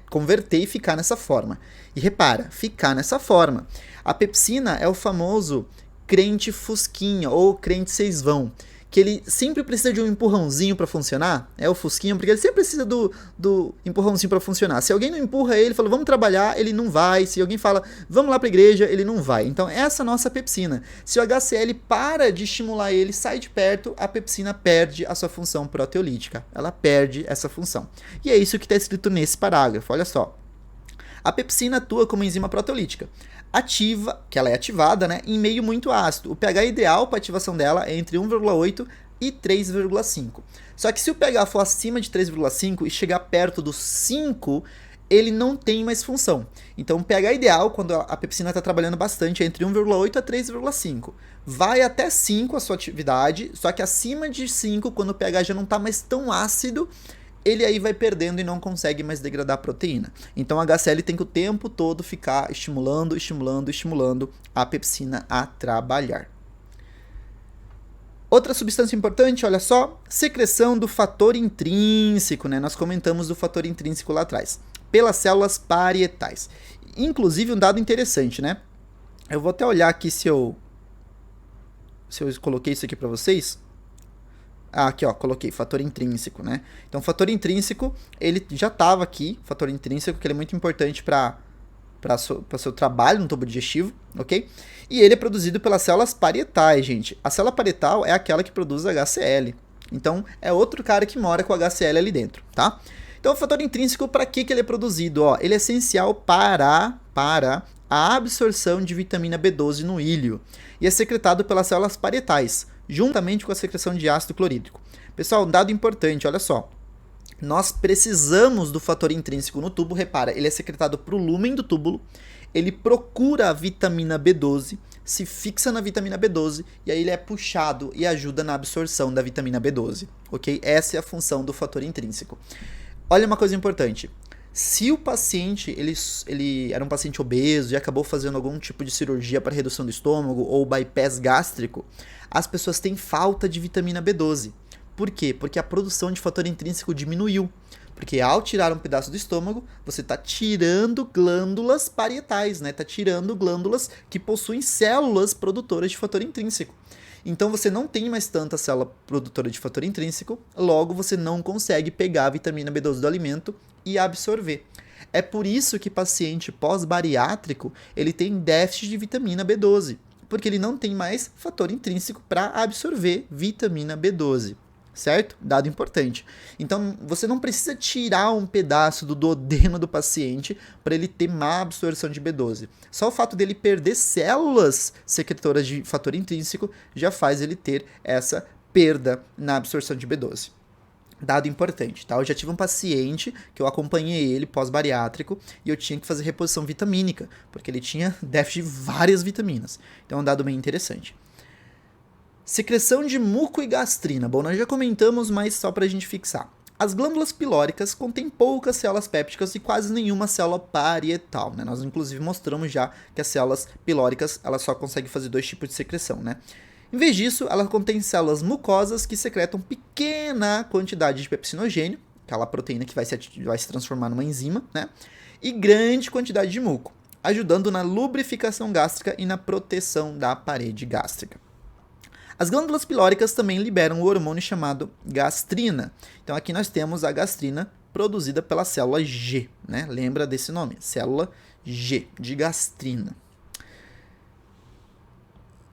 converter e ficar nessa forma. E repara, ficar nessa forma. A pepsina é o famoso crente fusquinha ou crente seisvão, que ele sempre precisa de um empurrãozinho para funcionar. É o fusquinha, porque ele sempre precisa do empurrãozinho para funcionar. Se alguém não empurra ele, fala, vamos trabalhar, ele não vai. Se alguém fala, vamos lá para a igreja, ele não vai. Então, essa é a nossa pepsina. Se o HCl para de estimular ele, sai de perto, a pepsina perde a sua função proteolítica. Ela perde essa função. E é isso que está escrito nesse parágrafo, olha só. A pepsina atua como enzima proteolítica. Ativa, que ela é ativada, né, em meio muito ácido. O pH ideal para ativação dela é entre 1,8 e 3,5. Só que se o pH for acima de 3,5 e chegar perto dos 5, ele não tem mais função. Então o pH ideal, quando a pepsina está trabalhando bastante, é entre 1,8 a 3,5. Vai até 5 a sua atividade, só que acima de 5, quando o pH já não está mais tão ácido, ele aí vai perdendo e não consegue mais degradar a proteína. Então o HCl tem que o tempo todo ficar estimulando a pepsina a trabalhar. Outra substância importante, olha só, secreção do fator intrínseco, né? Nós comentamos do fator intrínseco lá atrás, pelas células parietais. Inclusive um dado interessante, né? Eu vou até olhar aqui se eu coloquei isso aqui para vocês. Aqui, ó, coloquei fator intrínseco, né? Então, fator intrínseco, ele já estava aqui, fator intrínseco, que ele é muito importante para seu trabalho no tubo digestivo, ok? E ele é produzido pelas células parietais, gente. A célula parietal é aquela que produz HCl. Então, é outro cara que mora com HCl ali dentro, tá? Então, o fator intrínseco, para que ele é produzido? Ó, ele é essencial para a absorção de vitamina B12 no íleo e é secretado pelas células parietais, juntamente com a secreção de ácido clorídrico. Pessoal, um dado importante, olha só. Nós precisamos do fator intrínseco no tubo, repara, ele é secretado para o lúmen do túbulo, ele procura a vitamina B12, se fixa na vitamina B12 e aí ele é puxado e ajuda na absorção da vitamina B12, ok? Essa é a função do fator intrínseco. Olha uma coisa importante. Se o paciente ele era um paciente obeso e acabou fazendo algum tipo de cirurgia para redução do estômago ou bypass gástrico, as pessoas têm falta de vitamina B12. Por quê? Porque a produção de fator intrínseco diminuiu. Porque ao tirar um pedaço do estômago, você está tirando glândulas parietais, né? Está tirando glândulas que possuem células produtoras de fator intrínseco. Então você não tem mais tanta célula produtora de fator intrínseco, logo você não consegue pegar a vitamina B12 do alimento e absorver. É por isso que paciente pós-bariátrico, ele tem déficit de vitamina B12, porque ele não tem mais fator intrínseco para absorver vitamina B12. Certo? Dado importante. Então, você não precisa tirar um pedaço do duodeno do paciente para ele ter má absorção de B12. Só o fato dele perder células secretoras de fator intrínseco já faz ele ter essa perda na absorção de B12. Dado importante, tá? Eu já tive um paciente que eu acompanhei ele pós-bariátrico e eu tinha que fazer reposição vitamínica, porque ele tinha déficit de várias vitaminas. Então é um dado bem interessante. Secreção de muco e gastrina. Bom, nós já comentamos, mas só para a gente fixar. As glândulas pilóricas contêm poucas células pépticas e quase nenhuma célula parietal, né? Nós inclusive mostramos já que as células pilóricas elas só conseguem fazer 2 tipos de secreção, né? Em vez disso, ela contém células mucosas que secretam pequena quantidade de pepsinogênio, aquela proteína que vai se transformar numa enzima, né? E grande quantidade de muco, ajudando na lubrificação gástrica e na proteção da parede gástrica. As glândulas pilóricas também liberam o hormônio chamado gastrina. Então aqui nós temos a gastrina produzida pela célula G, né? Lembra desse nome? Célula G, de gastrina.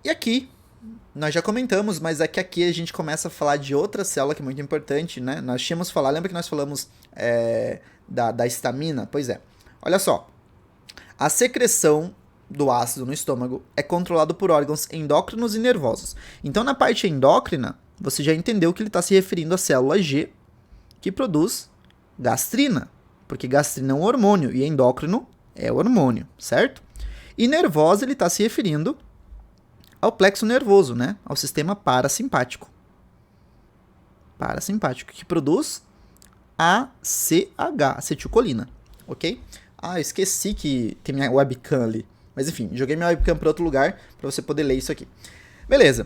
E aqui, nós já comentamos, mas é que aqui a gente começa a falar de outra célula que é muito importante, né? Nós tínhamos falado, lembra que nós falamos da histamina? Pois é. Olha só, a secreção do ácido no estômago é controlado por órgãos endócrinos e nervosos. Então, na parte endócrina, você já entendeu que ele está se referindo à célula G, que produz gastrina, porque gastrina é um hormônio e endócrino é hormônio, certo? E nervosa, ele está se referindo ao plexo nervoso, né? Ao sistema parasimpático. Parasimpático, que produz ACH, acetilcolina, ok? Ah, eu esqueci que tem minha webcam ali. Mas enfim, joguei minha webcam para outro lugar para você poder ler isso aqui. Beleza.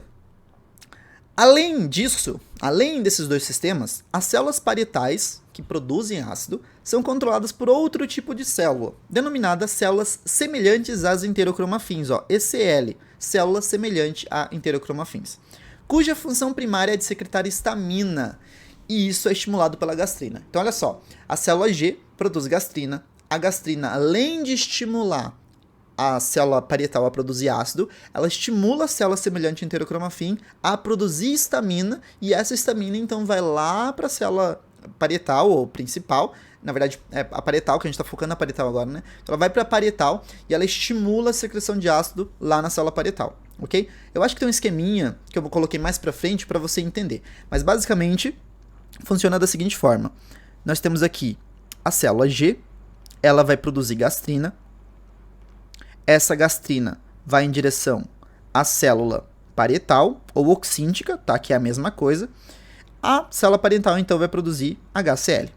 Além disso, além desses 2 sistemas, as células parietais, que produzem ácido, são controladas por outro tipo de célula, denominada células semelhantes às enterocromafins, ECL, célula semelhante a enterocromafins, cuja função primária é de secretar histamina, e isso é estimulado pela gastrina. Então olha só, a célula G produz gastrina, a gastrina, além de estimular a célula parietal a produzir ácido, ela estimula a célula semelhante a enterocromafim a produzir histamina, e essa histamina então vai lá para a célula parietal ou principal, na verdade é a parietal, que a gente está focando na parietal agora, né? Então ela vai para a parietal e ela estimula a secreção de ácido lá na célula parietal, ok? Eu acho que tem um esqueminha que eu coloquei mais para frente para você entender, mas basicamente funciona da seguinte forma: nós temos aqui a célula G, ela vai produzir gastrina. Essa gastrina vai em direção à célula parietal ou oxíntica, tá? Que é a mesma coisa. A célula parietal, então, vai produzir HCl.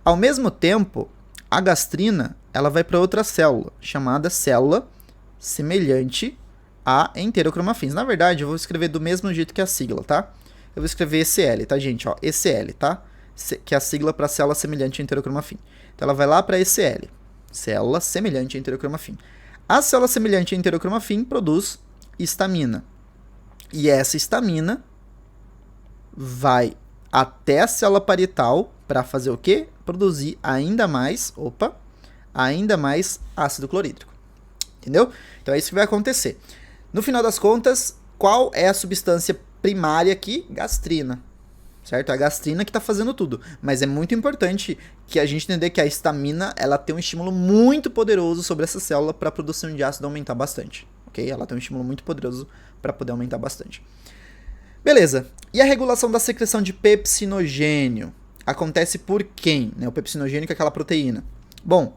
Ao mesmo tempo, a gastrina ela vai para outra célula, chamada célula semelhante a enterocromafins. Na verdade, eu vou escrever do mesmo jeito que a sigla, tá? Eu vou escrever ECL, tá, gente? Ó, ECL, tá? Que é a sigla para célula semelhante a enterocromafim. Então, ela vai lá para ECL, célula semelhante a enterocromafim. A célula semelhante a enterocromafim produz histamina. E essa histamina vai até a célula parietal para fazer o quê? Produzir ainda mais ácido clorídrico. Entendeu? Então é isso que vai acontecer. No final das contas, qual é a substância primária aqui? Gastrina. Certo? É a gastrina que está fazendo tudo. Mas é muito importante que a gente entender que a histamina ela tem um estímulo muito poderoso sobre essa célula para a produção de ácido aumentar bastante. Ok? Ela tem um estímulo muito poderoso para poder aumentar bastante. Beleza. E a regulação da secreção de pepsinogênio? Acontece por quem? Né? O pepsinogênio que é aquela proteína. Bom,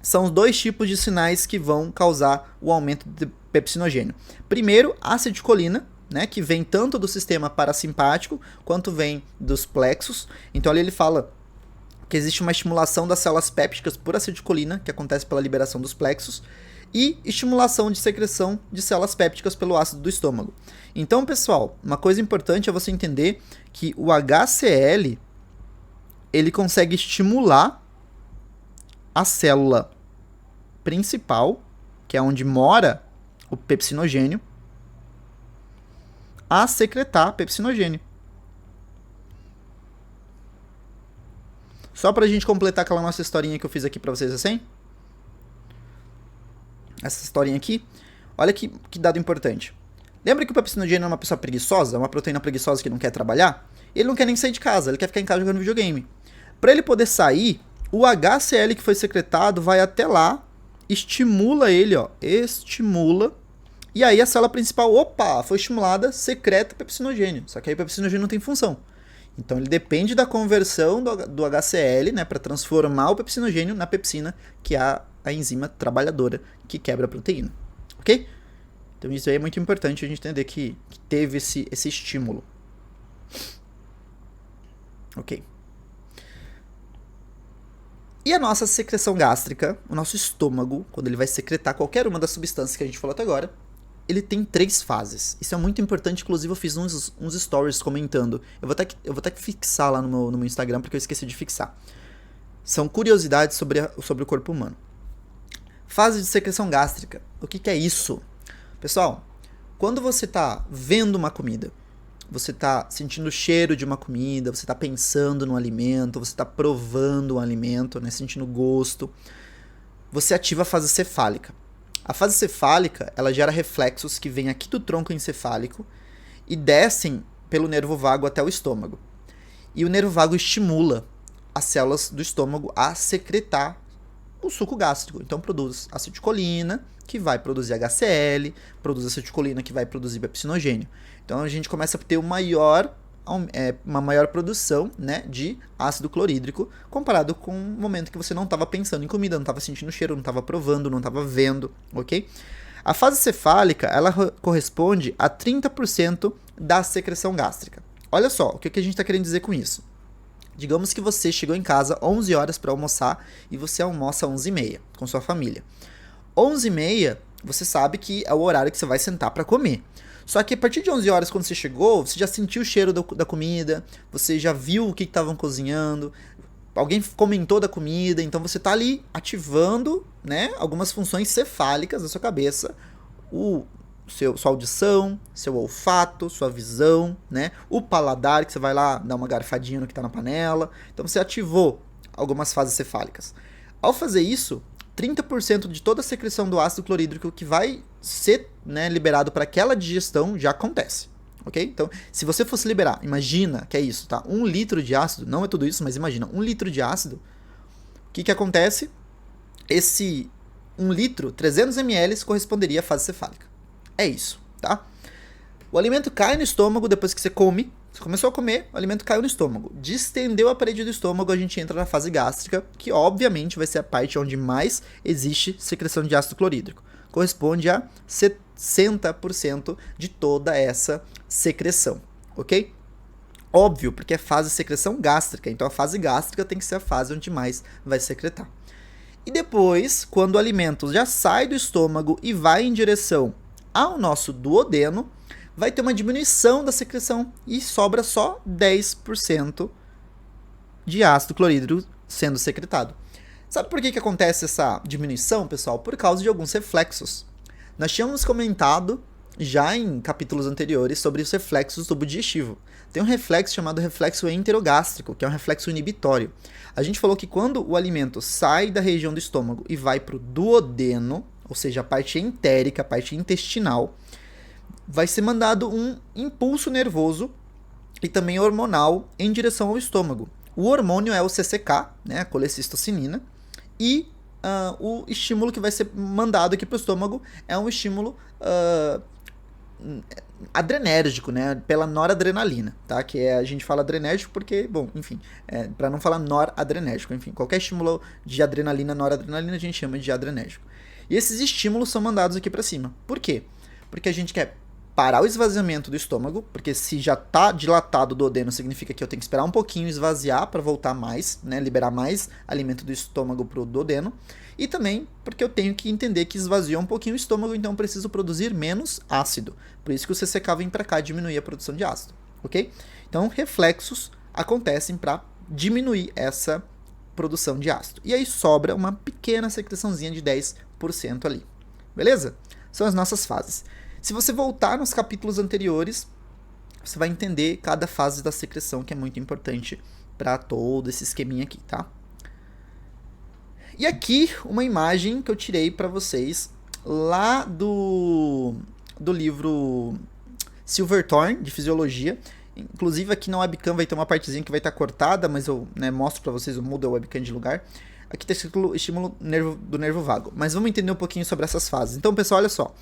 são 2 tipos de sinais que vão causar o aumento de pepsinogênio. Primeiro, a acetilcolina, né, que vem tanto do sistema parasimpático quanto vem dos plexos. Então ali ele fala que existe uma estimulação das células pépticas por acetilcolina, que acontece pela liberação dos plexos, e estimulação de secreção de células pépticas pelo ácido do estômago. Então, pessoal, uma coisa importante é você entender que o HCl ele consegue estimular a célula principal, que é onde mora o pepsinogênio, a secretar pepsinogênio. Só pra gente completar aquela nossa historinha que eu fiz aqui pra vocês assim. Essa historinha aqui. Olha que dado importante. Lembra que o pepsinogênio é uma pessoa preguiçosa? Uma proteína preguiçosa que não quer trabalhar? Ele não quer nem sair de casa, ele quer ficar em casa jogando videogame. Pra ele poder sair, o HCl que foi secretado vai até lá, estimula ele, ó. Estimula. E aí a célula principal, opa, foi estimulada, secreta pepsinogênio. Só que aí o pepsinogênio não tem função. Então ele depende da conversão do HCl, né, para transformar o pepsinogênio na pepsina, que é a enzima trabalhadora que quebra a proteína. Ok? Então isso aí é muito importante a gente entender que teve esse estímulo. Ok. E a nossa secreção gástrica, o nosso estômago, quando ele vai secretar qualquer uma das substâncias que a gente falou até agora, ele tem 3 fases. Isso é muito importante, inclusive eu fiz uns stories comentando. Eu vou ter que fixar lá no meu Instagram, porque eu esqueci de fixar. São curiosidades sobre o corpo humano. Fase de secreção gástrica. O que é isso? Pessoal, quando você está vendo uma comida, você está sentindo o cheiro de uma comida, você está pensando no alimento, você está provando um alimento, né, sentindo o gosto, você ativa a fase cefálica. A fase cefálica, ela gera reflexos que vêm aqui do tronco encefálico e descem pelo nervo vago até o estômago. E o nervo vago estimula as células do estômago a secretar o suco gástrico. Então produz acetilcolina, que vai produzir HCl, produz acetilcolina, que vai produzir pepsinogênio. Então a gente começa a ter uma maior produção, né, de ácido clorídrico comparado com o momento que você não estava pensando em comida, não estava sentindo cheiro, não estava provando, não estava vendo, ok? A fase cefálica, ela corresponde a 30% da secreção gástrica. Olha só, o que a gente está querendo dizer com isso? Digamos que você chegou em casa 11 horas para almoçar e você almoça 11h30 com sua família. 11h30, você sabe que é o horário que você vai sentar para comer. Só que a partir de 11 horas, quando você chegou, você já sentiu o cheiro da comida, você já viu o que estavam cozinhando, alguém comentou da comida, então você está ali ativando, né, algumas funções cefálicas da sua cabeça, sua audição, seu olfato, sua visão, né, o paladar, que você vai lá dar uma garfadinha no que está na panela. Então você ativou algumas fases cefálicas. Ao fazer isso, 30% de toda a secreção do ácido clorídrico que vai ser, né, liberado para aquela digestão já acontece, ok? Então, se você fosse liberar, imagina que é isso, tá? 1 litro de ácido, não é tudo isso, mas imagina, 1 litro de ácido, o que acontece? Esse 1 litro, 300 ml, corresponderia à fase cefálica. É isso, tá? O alimento cai no estômago depois que você come. Você começou a comer, o alimento caiu no estômago. Distendeu a parede do estômago, a gente entra na fase gástrica, que obviamente vai ser a parte onde mais existe secreção de ácido clorídrico. Corresponde a 60% de toda essa secreção, ok? Óbvio, porque é fase de secreção gástrica, então a fase gástrica tem que ser a fase onde mais vai secretar. E depois, quando o alimento já sai do estômago e vai em direção ao nosso duodeno, vai ter uma diminuição da secreção e sobra só 10% de ácido clorídrico sendo secretado. Sabe por que acontece essa diminuição, pessoal? Por causa de alguns reflexos. Nós tínhamos comentado já em capítulos anteriores sobre os reflexos do tubo digestivo. Tem um reflexo chamado reflexo enterogástrico, que é um reflexo inibitório. A gente falou que quando o alimento sai da região do estômago e vai para o duodeno, ou seja, a parte entérica, a parte intestinal, vai ser mandado um impulso nervoso e também hormonal em direção ao estômago. O hormônio é o CCK, né, a colecistocinina, e o estímulo que vai ser mandado aqui para o estômago é um estímulo adrenérgico, né, pela noradrenalina, tá? Que a gente fala adrenérgico porque, bom, enfim, para não falar noradrenérgico, enfim, qualquer estímulo de adrenalina, noradrenalina, a gente chama de adrenérgico. E esses estímulos são mandados aqui para cima. Por quê? Porque a gente quer parar o esvaziamento do estômago, porque se já está dilatado o duodeno, significa que eu tenho que esperar um pouquinho esvaziar para voltar mais, né, liberar mais alimento do estômago para o duodeno, e também porque eu tenho que entender que esvaziou um pouquinho o estômago, então eu preciso produzir menos ácido. Por isso que o CCK vem para cá diminuir a produção de ácido, ok? Então, reflexos acontecem para diminuir essa produção de ácido. E aí sobra uma pequena secreçãozinha de 10% ali. Beleza? São as nossas fases. Se você voltar nos capítulos anteriores, você vai entender cada fase da secreção, que é muito importante para todo esse esqueminha aqui, tá? E aqui uma imagem que eu tirei para vocês lá do livro Silverthorne, de Fisiologia. Inclusive aqui na webcam vai ter uma partezinha que vai estar cortada, mas eu mostro para vocês, eu mudo a webcam de lugar. Aqui está escrito estímulo do nervo vago. Mas vamos entender um pouquinho sobre essas fases. Então, pessoal, olha só.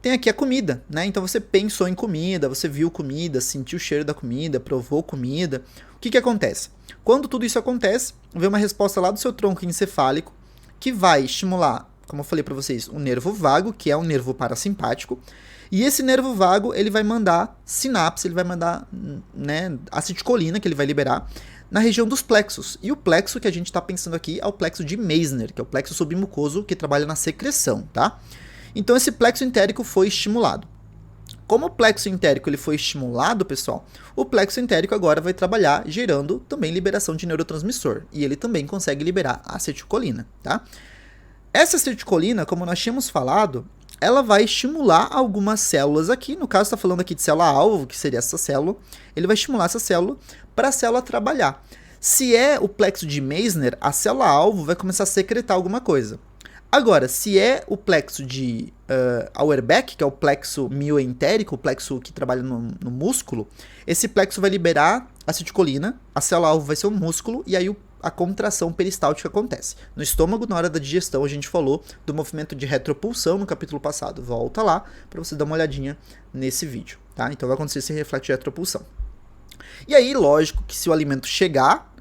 Tem aqui a comida, né? Então você pensou em comida, você viu comida, sentiu o cheiro da comida, provou comida. O que acontece? Quando tudo isso acontece, vem uma resposta lá do seu tronco encefálico que vai estimular, como eu falei para vocês, o nervo vago, que é um nervo parasimpático. E esse nervo vago, ele vai mandar sinapse, ele vai mandar, né, acetilcolina, que ele vai liberar na região dos plexos. E o plexo que a gente está pensando aqui é o plexo de Meissner, que é o plexo submucoso que trabalha na secreção, tá? Então esse plexo entérico foi estimulado. Como o plexo entérico ele foi estimulado, pessoal, o plexo entérico agora vai trabalhar gerando também liberação de neurotransmissor. E ele também consegue liberar acetilcolina, tá? Essa acetilcolina, como nós tínhamos falado, ela vai estimular algumas células aqui. No caso, está falando aqui de célula-alvo, que seria essa célula. Ele vai estimular essa célula para a célula trabalhar. Se é o plexo de Meissner, a célula-alvo vai começar a secretar alguma coisa. Agora, se é o plexo de Auerbach, que é o plexo mioentérico, o plexo que trabalha no músculo, esse plexo vai liberar acetilcolina, a célula-alvo vai ser um músculo, e aí a contração peristáltica acontece. No estômago, na hora da digestão, a gente falou do movimento de retropulsão no capítulo passado. Volta lá para você dar uma olhadinha nesse vídeo, tá? Então vai acontecer esse reflexo de retropulsão. E aí, lógico que se o alimento chegar,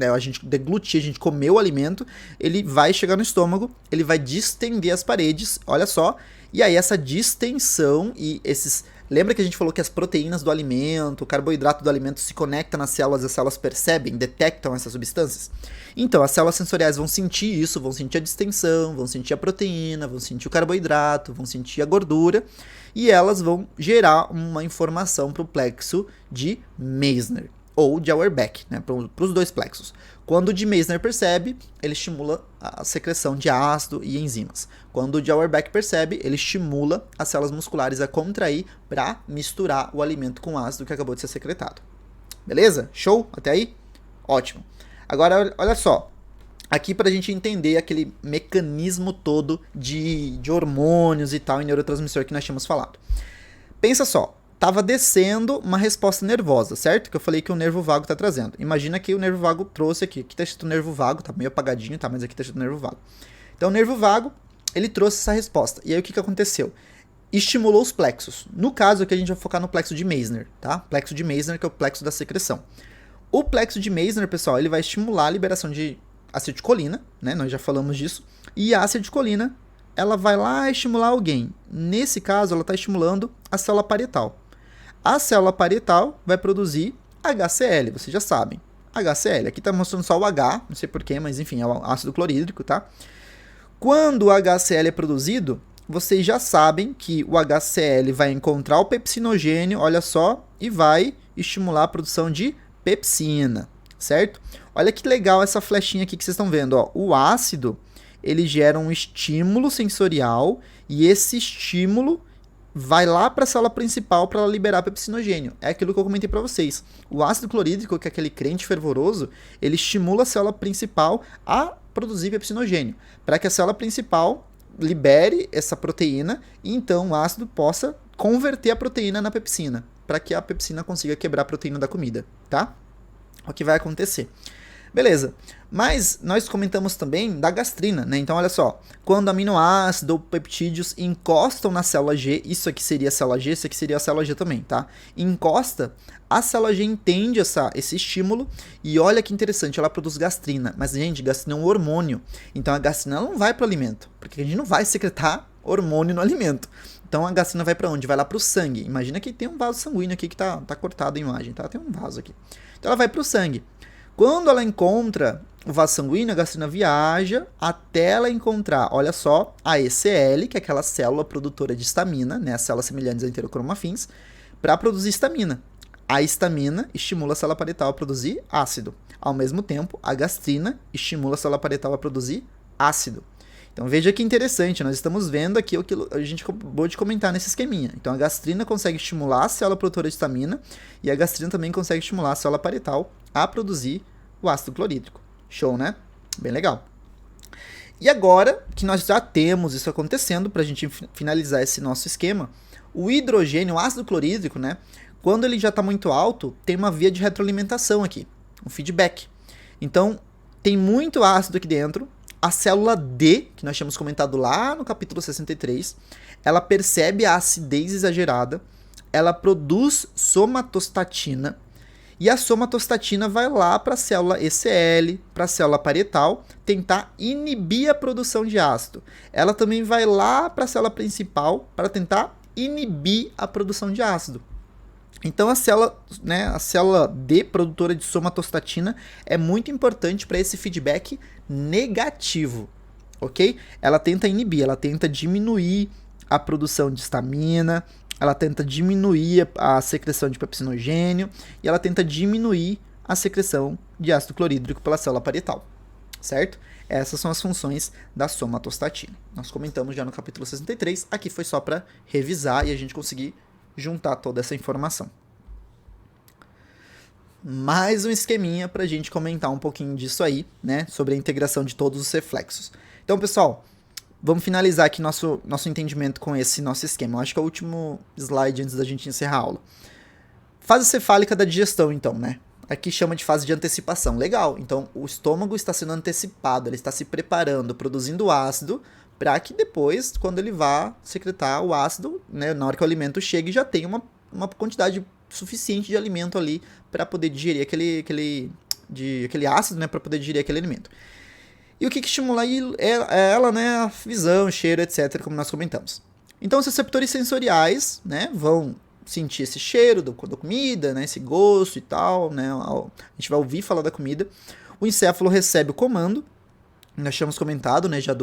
a gente deglutir, a gente comer o alimento, ele vai chegar no estômago, ele vai distender as paredes, olha só, e aí essa distensão e esses... Lembra que a gente falou que as proteínas do alimento, o carboidrato do alimento se conectam nas células, as células percebem, detectam essas substâncias? Então, as células sensoriais vão sentir isso, vão sentir a distensão, vão sentir a proteína, vão sentir o carboidrato, vão sentir a gordura, e elas vão gerar uma informação para o plexo de Meissner, ou de Auerbach, né, para os dois plexos. Quando o de Meissner percebe, ele estimula a secreção de ácido e enzimas. Quando o de Auerbach percebe, ele estimula as células musculares a contrair para misturar o alimento com o ácido que acabou de ser secretado. Beleza? Show? Até aí? Ótimo. Agora, olha só. Aqui para a gente entender aquele mecanismo todo de hormônios e tal em neurotransmissor que nós tínhamos falado. Pensa só. Estava descendo uma resposta nervosa, certo? Que eu falei que o nervo vago está trazendo. Imagina que o nervo vago trouxe aqui. Aqui está escrito nervo vago, tá meio apagadinho, tá? Mas aqui está escrito nervo vago. Então o nervo vago, ele trouxe essa resposta. E aí o que aconteceu? Estimulou os plexos. No caso aqui a gente vai focar no plexo de Meissner, tá? Plexo de Meissner, que é o plexo da secreção. O plexo de Meissner, pessoal, ele vai estimular a liberação de acetilcolina, né? Nós já falamos disso. E a acetilcolina, ela vai lá estimular alguém. Nesse caso, ela está estimulando a célula parietal. A célula parietal vai produzir HCl, vocês já sabem. HCl, aqui está mostrando só o H, não sei porquê, mas enfim, é o ácido clorídrico, tá? Quando o HCl é produzido, vocês já sabem que o HCl vai encontrar o pepsinogênio, olha só, e vai estimular a produção de pepsina, certo? Olha que legal essa flechinha aqui que vocês estão vendo, ó. O ácido, ele gera um estímulo sensorial e esse estímulo vai lá para a célula principal para ela liberar pepsinogênio. É aquilo que eu comentei para vocês. O ácido clorídrico, que é aquele crente fervoroso, ele estimula a célula principal a produzir pepsinogênio, para que a célula principal libere essa proteína e então o ácido possa converter a proteína na pepsina, para que a pepsina consiga quebrar a proteína da comida, tá? O que vai acontecer. Beleza, mas nós comentamos também da gastrina, né? Então olha só, quando aminoácido ou peptídeos encostam na célula G, isso aqui seria a célula G, isso aqui seria a célula G também, tá? Encosta, a célula G entende esse estímulo e olha que interessante, ela produz gastrina. Mas gente, gastrina é um hormônio, então a gastrina não vai para o alimento, porque a gente não vai secretar hormônio no alimento. Então a gastrina vai para onde? Vai lá para o sangue. Imagina que tem um vaso sanguíneo aqui que tá cortado a imagem, tá? Tem um vaso aqui. Então ela vai para o sangue. Quando ela encontra o vaso sanguíneo, a gastrina viaja até ela encontrar, olha só, a ECL, que é aquela célula produtora de histamina, né, as células semelhantes a enterocromafins, para produzir histamina. A histamina estimula a célula parietal a produzir ácido. Ao mesmo tempo, a gastrina estimula a célula parietal a produzir ácido. Então veja que interessante, nós estamos vendo aqui o que a gente acabou de comentar nesse esqueminha. Então a gastrina consegue estimular a célula produtora de histamina e a gastrina também consegue estimular a célula parietal a produzir o ácido clorídrico. Show, né? Bem legal. E agora que nós já temos isso acontecendo, para a gente finalizar esse nosso esquema, o hidrogênio, o ácido clorídrico, né? Quando ele já está muito alto, tem uma via de retroalimentação aqui, um feedback. Então, tem muito ácido aqui dentro. A célula D, que nós tínhamos comentado lá no capítulo 63, ela percebe a acidez exagerada, ela produz somatostatina, e a somatostatina vai lá para a célula ECL, para a célula parietal, tentar inibir a produção de ácido. Ela também vai lá para a célula principal para tentar inibir a produção de ácido. Então a célula D, produtora de somatostatina, é muito importante para esse feedback negativo, ok? Ela tenta inibir, ela tenta diminuir a produção de histamina, ela tenta diminuir a secreção de pepsinogênio e ela tenta diminuir a secreção de ácido clorídrico pela célula parietal, certo? Essas são as funções da somatostatina. Nós comentamos já no capítulo 63, aqui foi só para revisar e a gente conseguir juntar toda essa informação. Mais um esqueminha para a gente comentar um pouquinho disso aí, né? Sobre a integração de todos os reflexos. Então, pessoal, vamos finalizar aqui nosso entendimento com esse nosso esquema. Eu acho que é o último slide antes da gente encerrar a aula. Fase cefálica da digestão, então, né? Aqui chama de fase de antecipação. Legal. Então, o estômago está sendo antecipado, ele está se preparando, produzindo ácido, para que depois, quando ele vá secretar o ácido, né, na hora que o alimento chegue, já tenha uma quantidade suficiente de alimento ali para poder digerir aquele ácido, né, para poder digerir aquele alimento. E o que estimula aí ela, né, a visão, cheiro, etc., como nós comentamos. Então, os receptores sensoriais, né, vão sentir esse cheiro da comida, né, esse gosto e tal, né, a gente vai ouvir falar da comida. O encéfalo recebe o comando. Nós tínhamos comentado, né, já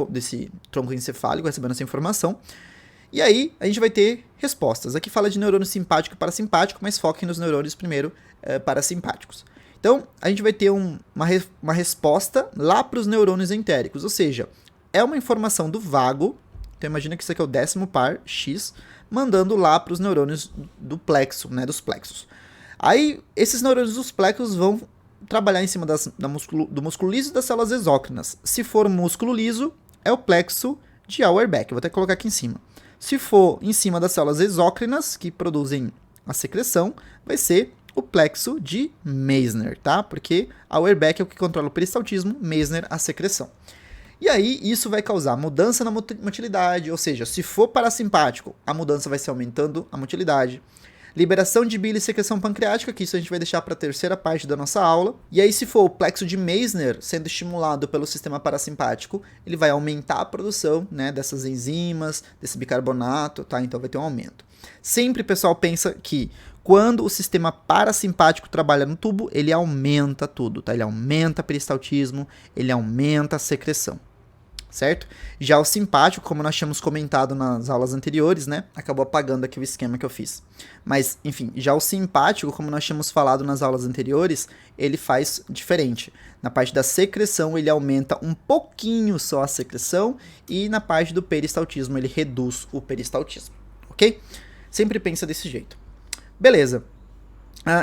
desse tronco encefálico recebendo essa informação. E aí, a gente vai ter respostas. Aqui fala de neurônio simpático e parasimpático, mas foquem nos neurônios primeiro parasimpáticos. Então, a gente vai ter uma resposta lá para os neurônios entéricos, ou seja, é uma informação do vago, então imagina que isso aqui é o 10º par, X, mandando lá para os neurônios do plexo, né, dos plexos. Aí, esses neurônios dos plexos vão trabalhar em cima do músculo liso e das células exócrinas. Se for músculo liso, é o plexo de Auerbach. Eu vou até colocar aqui em cima. Se for em cima das células exócrinas, que produzem a secreção, vai ser o plexo de Meissner, tá? Porque Auerbach é o que controla o peristaltismo, Meissner a secreção. E aí, isso vai causar mudança na motilidade, ou seja, se for parasimpático, a mudança vai ser aumentando a motilidade. Liberação de bile e secreção pancreática, que isso a gente vai deixar para a terceira parte da nossa aula. E aí, se for o plexo de Meissner sendo estimulado pelo sistema parasimpático, ele vai aumentar a produção, né, dessas enzimas, desse bicarbonato, tá? Então vai ter um aumento. Sempre o pessoal pensa que quando o sistema parasimpático trabalha no tubo, ele aumenta tudo, tá? Ele aumenta o peristaltismo, ele aumenta a secreção. Certo? Já o simpático, como nós tínhamos comentado nas aulas anteriores, né? Acabou apagando aqui o esquema que eu fiz. Mas, enfim, já o simpático, como nós tínhamos falado nas aulas anteriores, ele faz diferente. Na parte da secreção, ele aumenta um pouquinho só a secreção e na parte do peristaltismo, ele reduz o peristaltismo. Ok? Sempre pensa desse jeito. Beleza.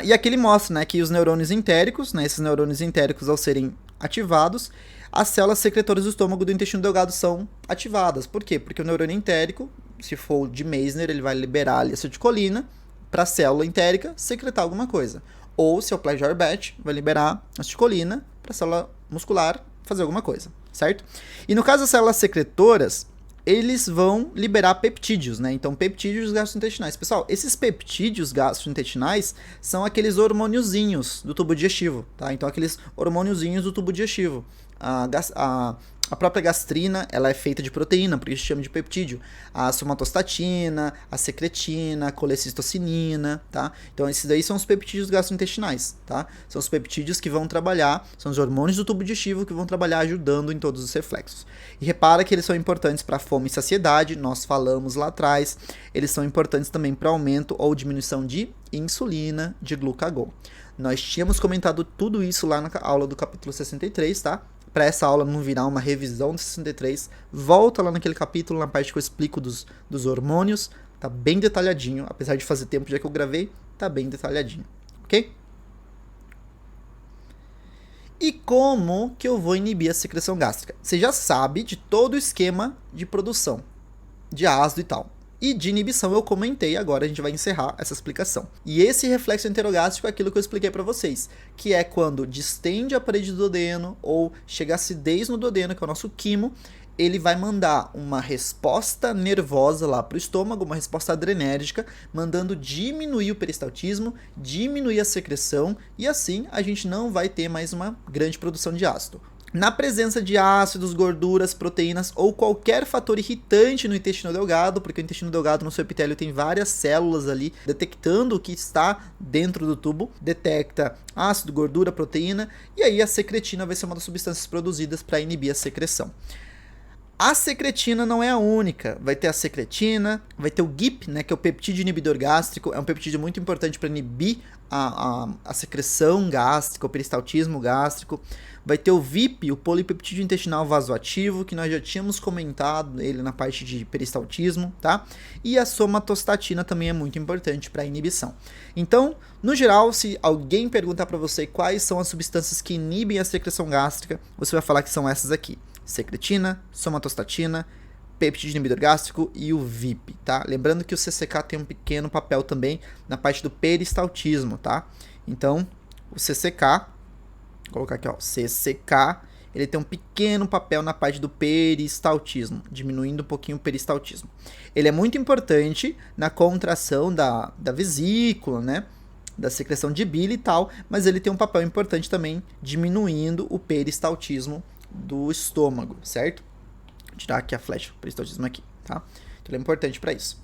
E aqui ele mostra, né, que os neurônios entéricos, né, esses neurônios entéricos ao serem ativados, as células secretoras do estômago do intestino delgado são ativadas. Por quê? Porque o neurônio entérico, se for de Meissner, ele vai liberar ali acetilcolina para a célula entérica secretar alguma coisa. Ou, se é o plexo de Auerbach, vai liberar acetilcolina para a célula muscular fazer alguma coisa, certo? E no caso das células secretoras, eles vão liberar peptídeos, né? Então, peptídeos gastrointestinais. Pessoal, esses peptídeos gastrointestinais são aqueles hormôniozinhos do tubo digestivo, tá? Então, aqueles hormôniozinhos do tubo digestivo. A própria gastrina, ela é feita de proteína, por isso chama de peptídeo. A somatostatina, a secretina, a colecistocinina, tá? Então esses daí são os peptídeos gastrointestinais, tá? São os peptídeos que vão trabalhar, são os hormônios do tubo digestivo que vão trabalhar ajudando em todos os reflexos. E repara que eles são importantes para fome e saciedade, nós falamos lá atrás. Eles são importantes também para aumento ou diminuição de insulina, de glucagon. Nós tínhamos comentado tudo isso lá na aula do capítulo 63, tá? Para essa aula não virar uma revisão do 63, volta lá naquele capítulo, na parte que eu explico dos hormônios, tá bem detalhadinho, apesar de fazer tempo já que eu gravei, tá bem detalhadinho, ok? E como que eu vou inibir a secreção gástrica? Você já sabe de todo o esquema de produção de ácido e tal. E de inibição eu comentei, agora a gente vai encerrar essa explicação. E esse reflexo enterogástrico é aquilo que eu expliquei para vocês, que é quando distende a parede do duodeno ou chega a acidez no duodeno, que é o nosso quimo, ele vai mandar uma resposta nervosa lá para o estômago, uma resposta adrenérgica, mandando diminuir o peristaltismo, diminuir a secreção, e assim a gente não vai ter mais uma grande produção de ácido. Na presença de ácidos, gorduras, proteínas ou qualquer fator irritante no intestino delgado, porque o intestino delgado no seu epitélio tem várias células ali detectando o que está dentro do tubo, detecta ácido, gordura, proteína, e aí a secretina vai ser uma das substâncias produzidas para inibir a secreção. A secretina não é a única, vai ter a secretina, vai ter o GIP, né, que é o peptídeo inibidor gástrico, é um peptídeo muito importante para inibir a secreção gástrica, o peristaltismo gástrico. Vai ter o VIP, o polipeptídeo intestinal vasoativo, que nós já tínhamos comentado ele na parte de peristaltismo, tá? E a somatostatina também é muito importante para inibição. Então, no geral, se alguém perguntar para você quais são as substâncias que inibem a secreção gástrica, você vai falar que são essas aqui: secretina, somatostatina, peptídeo inibidor gástrico e o VIP, tá? Lembrando que o CCK tem um pequeno papel também na parte do peristaltismo, tá? Então, o CCK, vou colocar aqui, ó, CCK, ele tem um pequeno papel na parte do peristaltismo, diminuindo um pouquinho o peristaltismo. Ele é muito importante na contração da vesícula, né? Da secreção de bile e tal, mas ele tem um papel importante também diminuindo o peristaltismo do estômago, certo? Vou tirar aqui a flecha, o peristaltismo aqui, tá? Então ele é importante para isso.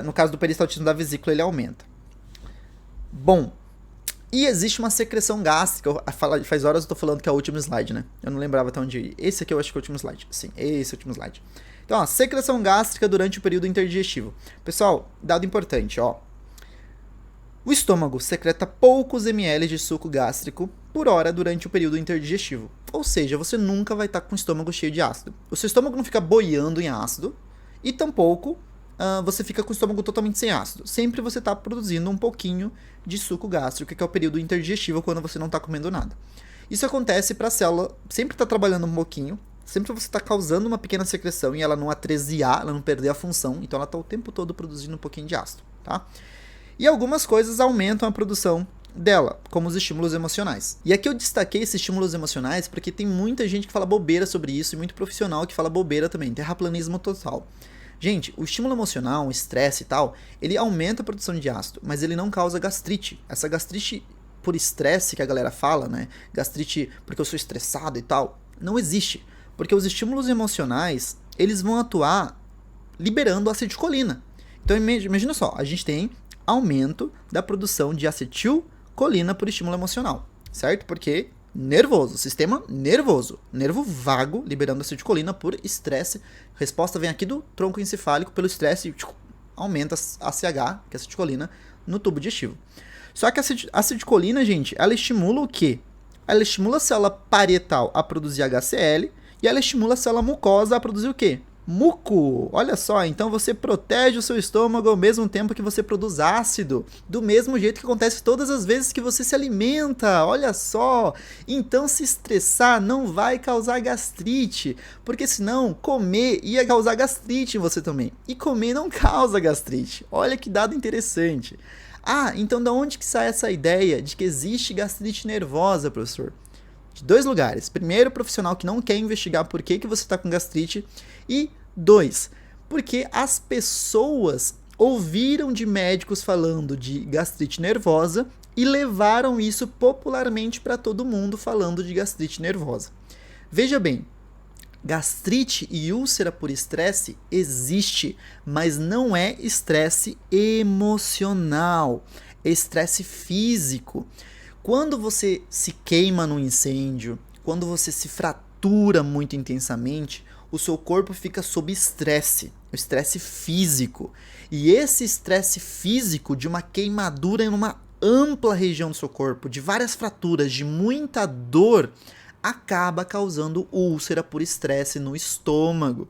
No caso do peristaltismo da vesícula, ele aumenta. Bom, e existe uma secreção gástrica. Faz horas eu tô falando que é o último slide, né? Eu não lembrava até onde ir. Esse aqui eu acho que é o último slide. Sim, esse é o último slide. Então, ó, secreção gástrica durante o período interdigestivo. Pessoal, dado importante, ó. O estômago secreta poucos ml de suco gástrico por hora durante o período interdigestivo. Ou seja, você nunca vai estar com o estômago cheio de ácido. O seu estômago não fica boiando em ácido e tampouco você fica com o estômago totalmente sem ácido. Sempre você está produzindo um pouquinho de suco gástrico, que é o período interdigestivo, quando você não está comendo nada. Isso acontece para a célula sempre estar trabalhando um pouquinho, sempre você está causando uma pequena secreção e ela não atresiar, ela não perder a função, então ela está o tempo todo produzindo um pouquinho de ácido, tá? E algumas coisas aumentam a produção dela, como os estímulos emocionais. E aqui eu destaquei esses estímulos emocionais porque tem muita gente que fala bobeira sobre isso e muito profissional que fala bobeira também, terraplanismo total. Gente, o estímulo emocional, o estresse e tal, ele aumenta a produção de ácido, mas ele não causa gastrite. Essa gastrite por estresse que a galera fala, né? Gastrite porque eu sou estressado e tal, não existe. Porque os estímulos emocionais, eles vão atuar liberando acetilcolina. Então imagina só, a gente tem aumento da produção de acetilcolina por estímulo emocional, certo? Porque nervoso, sistema nervoso, nervo vago liberando acetilcolina por estresse. Resposta vem aqui do tronco encefálico, pelo estresse aumenta a ACH, que é a acetilcolina, no tubo digestivo. Só que a acetilcolina, gente, ela estimula o quê? Ela estimula a célula parietal a produzir HCl e ela estimula a célula mucosa a produzir o quê? Muco! Olha só, então você protege o seu estômago ao mesmo tempo que você produz ácido, do mesmo jeito que acontece todas as vezes que você se alimenta, olha só! Então se estressar não vai causar gastrite, porque senão comer ia causar gastrite em você também, e comer não causa gastrite, olha que dado interessante. Ah, então da onde que sai essa ideia de que existe gastrite nervosa, professor? De dois lugares. Primeiro, profissional que não quer investigar por que você está com gastrite. E 2, porque as pessoas ouviram de médicos falando de gastrite nervosa e levaram isso popularmente para todo mundo falando de gastrite nervosa. Veja bem, gastrite e úlcera por estresse existe, mas não é estresse emocional, é estresse físico. Quando você se queima num incêndio, quando você se fratura muito intensamente, o seu corpo fica sob estresse, o estresse físico. E esse estresse físico de uma queimadura em uma ampla região do seu corpo, de várias fraturas, de muita dor, acaba causando úlcera por estresse no estômago.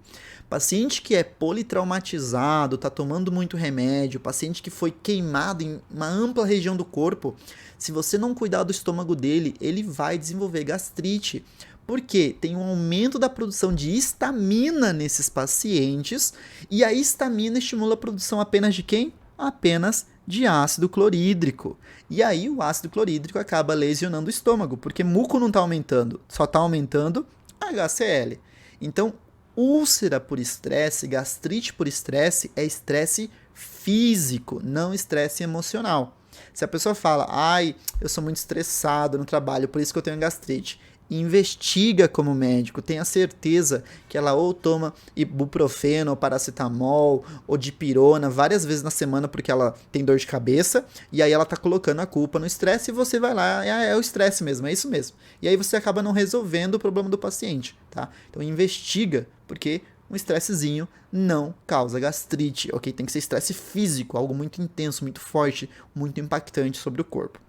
Paciente que é politraumatizado, está tomando muito remédio, paciente que foi queimado em uma ampla região do corpo, se você não cuidar do estômago dele, ele vai desenvolver gastrite. Porque tem um aumento da produção de histamina nesses pacientes, e a histamina estimula a produção apenas de quem? Apenas de ácido clorídrico. E aí o ácido clorídrico acaba lesionando o estômago, porque muco não está aumentando, só está aumentando HCl. Então, úlcera por estresse, gastrite por estresse é estresse físico, não estresse emocional. Se a pessoa fala, ai, eu sou muito estressado no trabalho, por isso que eu tenho gastrite, investiga como médico, tenha certeza que ela ou toma ibuprofeno, ou paracetamol, ou dipirona várias vezes na semana porque ela tem dor de cabeça, e aí ela tá colocando a culpa no estresse e você vai lá, é o estresse mesmo, é isso mesmo. E aí você acaba não resolvendo o problema do paciente, tá? Então investiga, porque um estressezinho não causa gastrite, ok? Tem que ser estresse físico, algo muito intenso, muito forte, muito impactante sobre o corpo.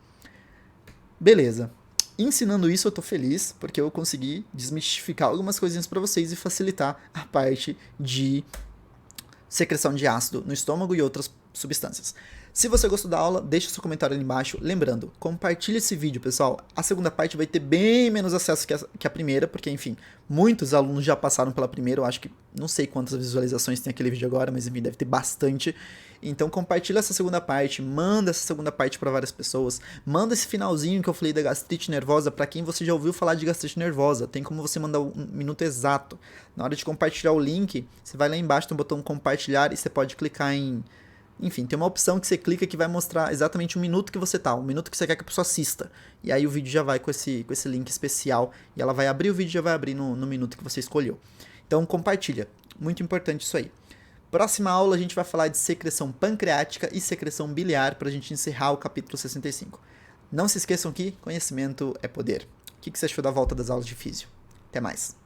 Beleza. Ensinando isso eu tô feliz, porque eu consegui desmistificar algumas coisinhas para vocês e facilitar a parte de secreção de ácido no estômago e outras substâncias. Se você gostou da aula, deixa seu comentário ali embaixo. Lembrando, compartilhe esse vídeo, pessoal. A segunda parte vai ter bem menos acesso que a primeira, porque, enfim, muitos alunos já passaram pela primeira. Eu acho que, não sei quantas visualizações tem aquele vídeo agora, mas, enfim, deve ter bastante. Então, compartilha essa segunda parte, manda essa segunda parte para várias pessoas. Manda esse finalzinho que eu falei da gastrite nervosa para quem você já ouviu falar de gastrite nervosa. Tem como você mandar um minuto exato. Na hora de compartilhar o link, você vai lá embaixo, tem um botão compartilhar e você pode clicar em... Enfim, tem uma opção que você clica que vai mostrar exatamente o minuto que você tá, o minuto que você quer que a pessoa assista. E aí o vídeo já vai com esse link especial e ela vai abrir o vídeo e já vai abrir no minuto que você escolheu. Então compartilha, muito importante isso aí. Próxima aula a gente vai falar de secreção pancreática e secreção biliar para a gente encerrar o capítulo 65. Não se esqueçam que conhecimento é poder. O que você achou da volta das aulas de físio? Até mais.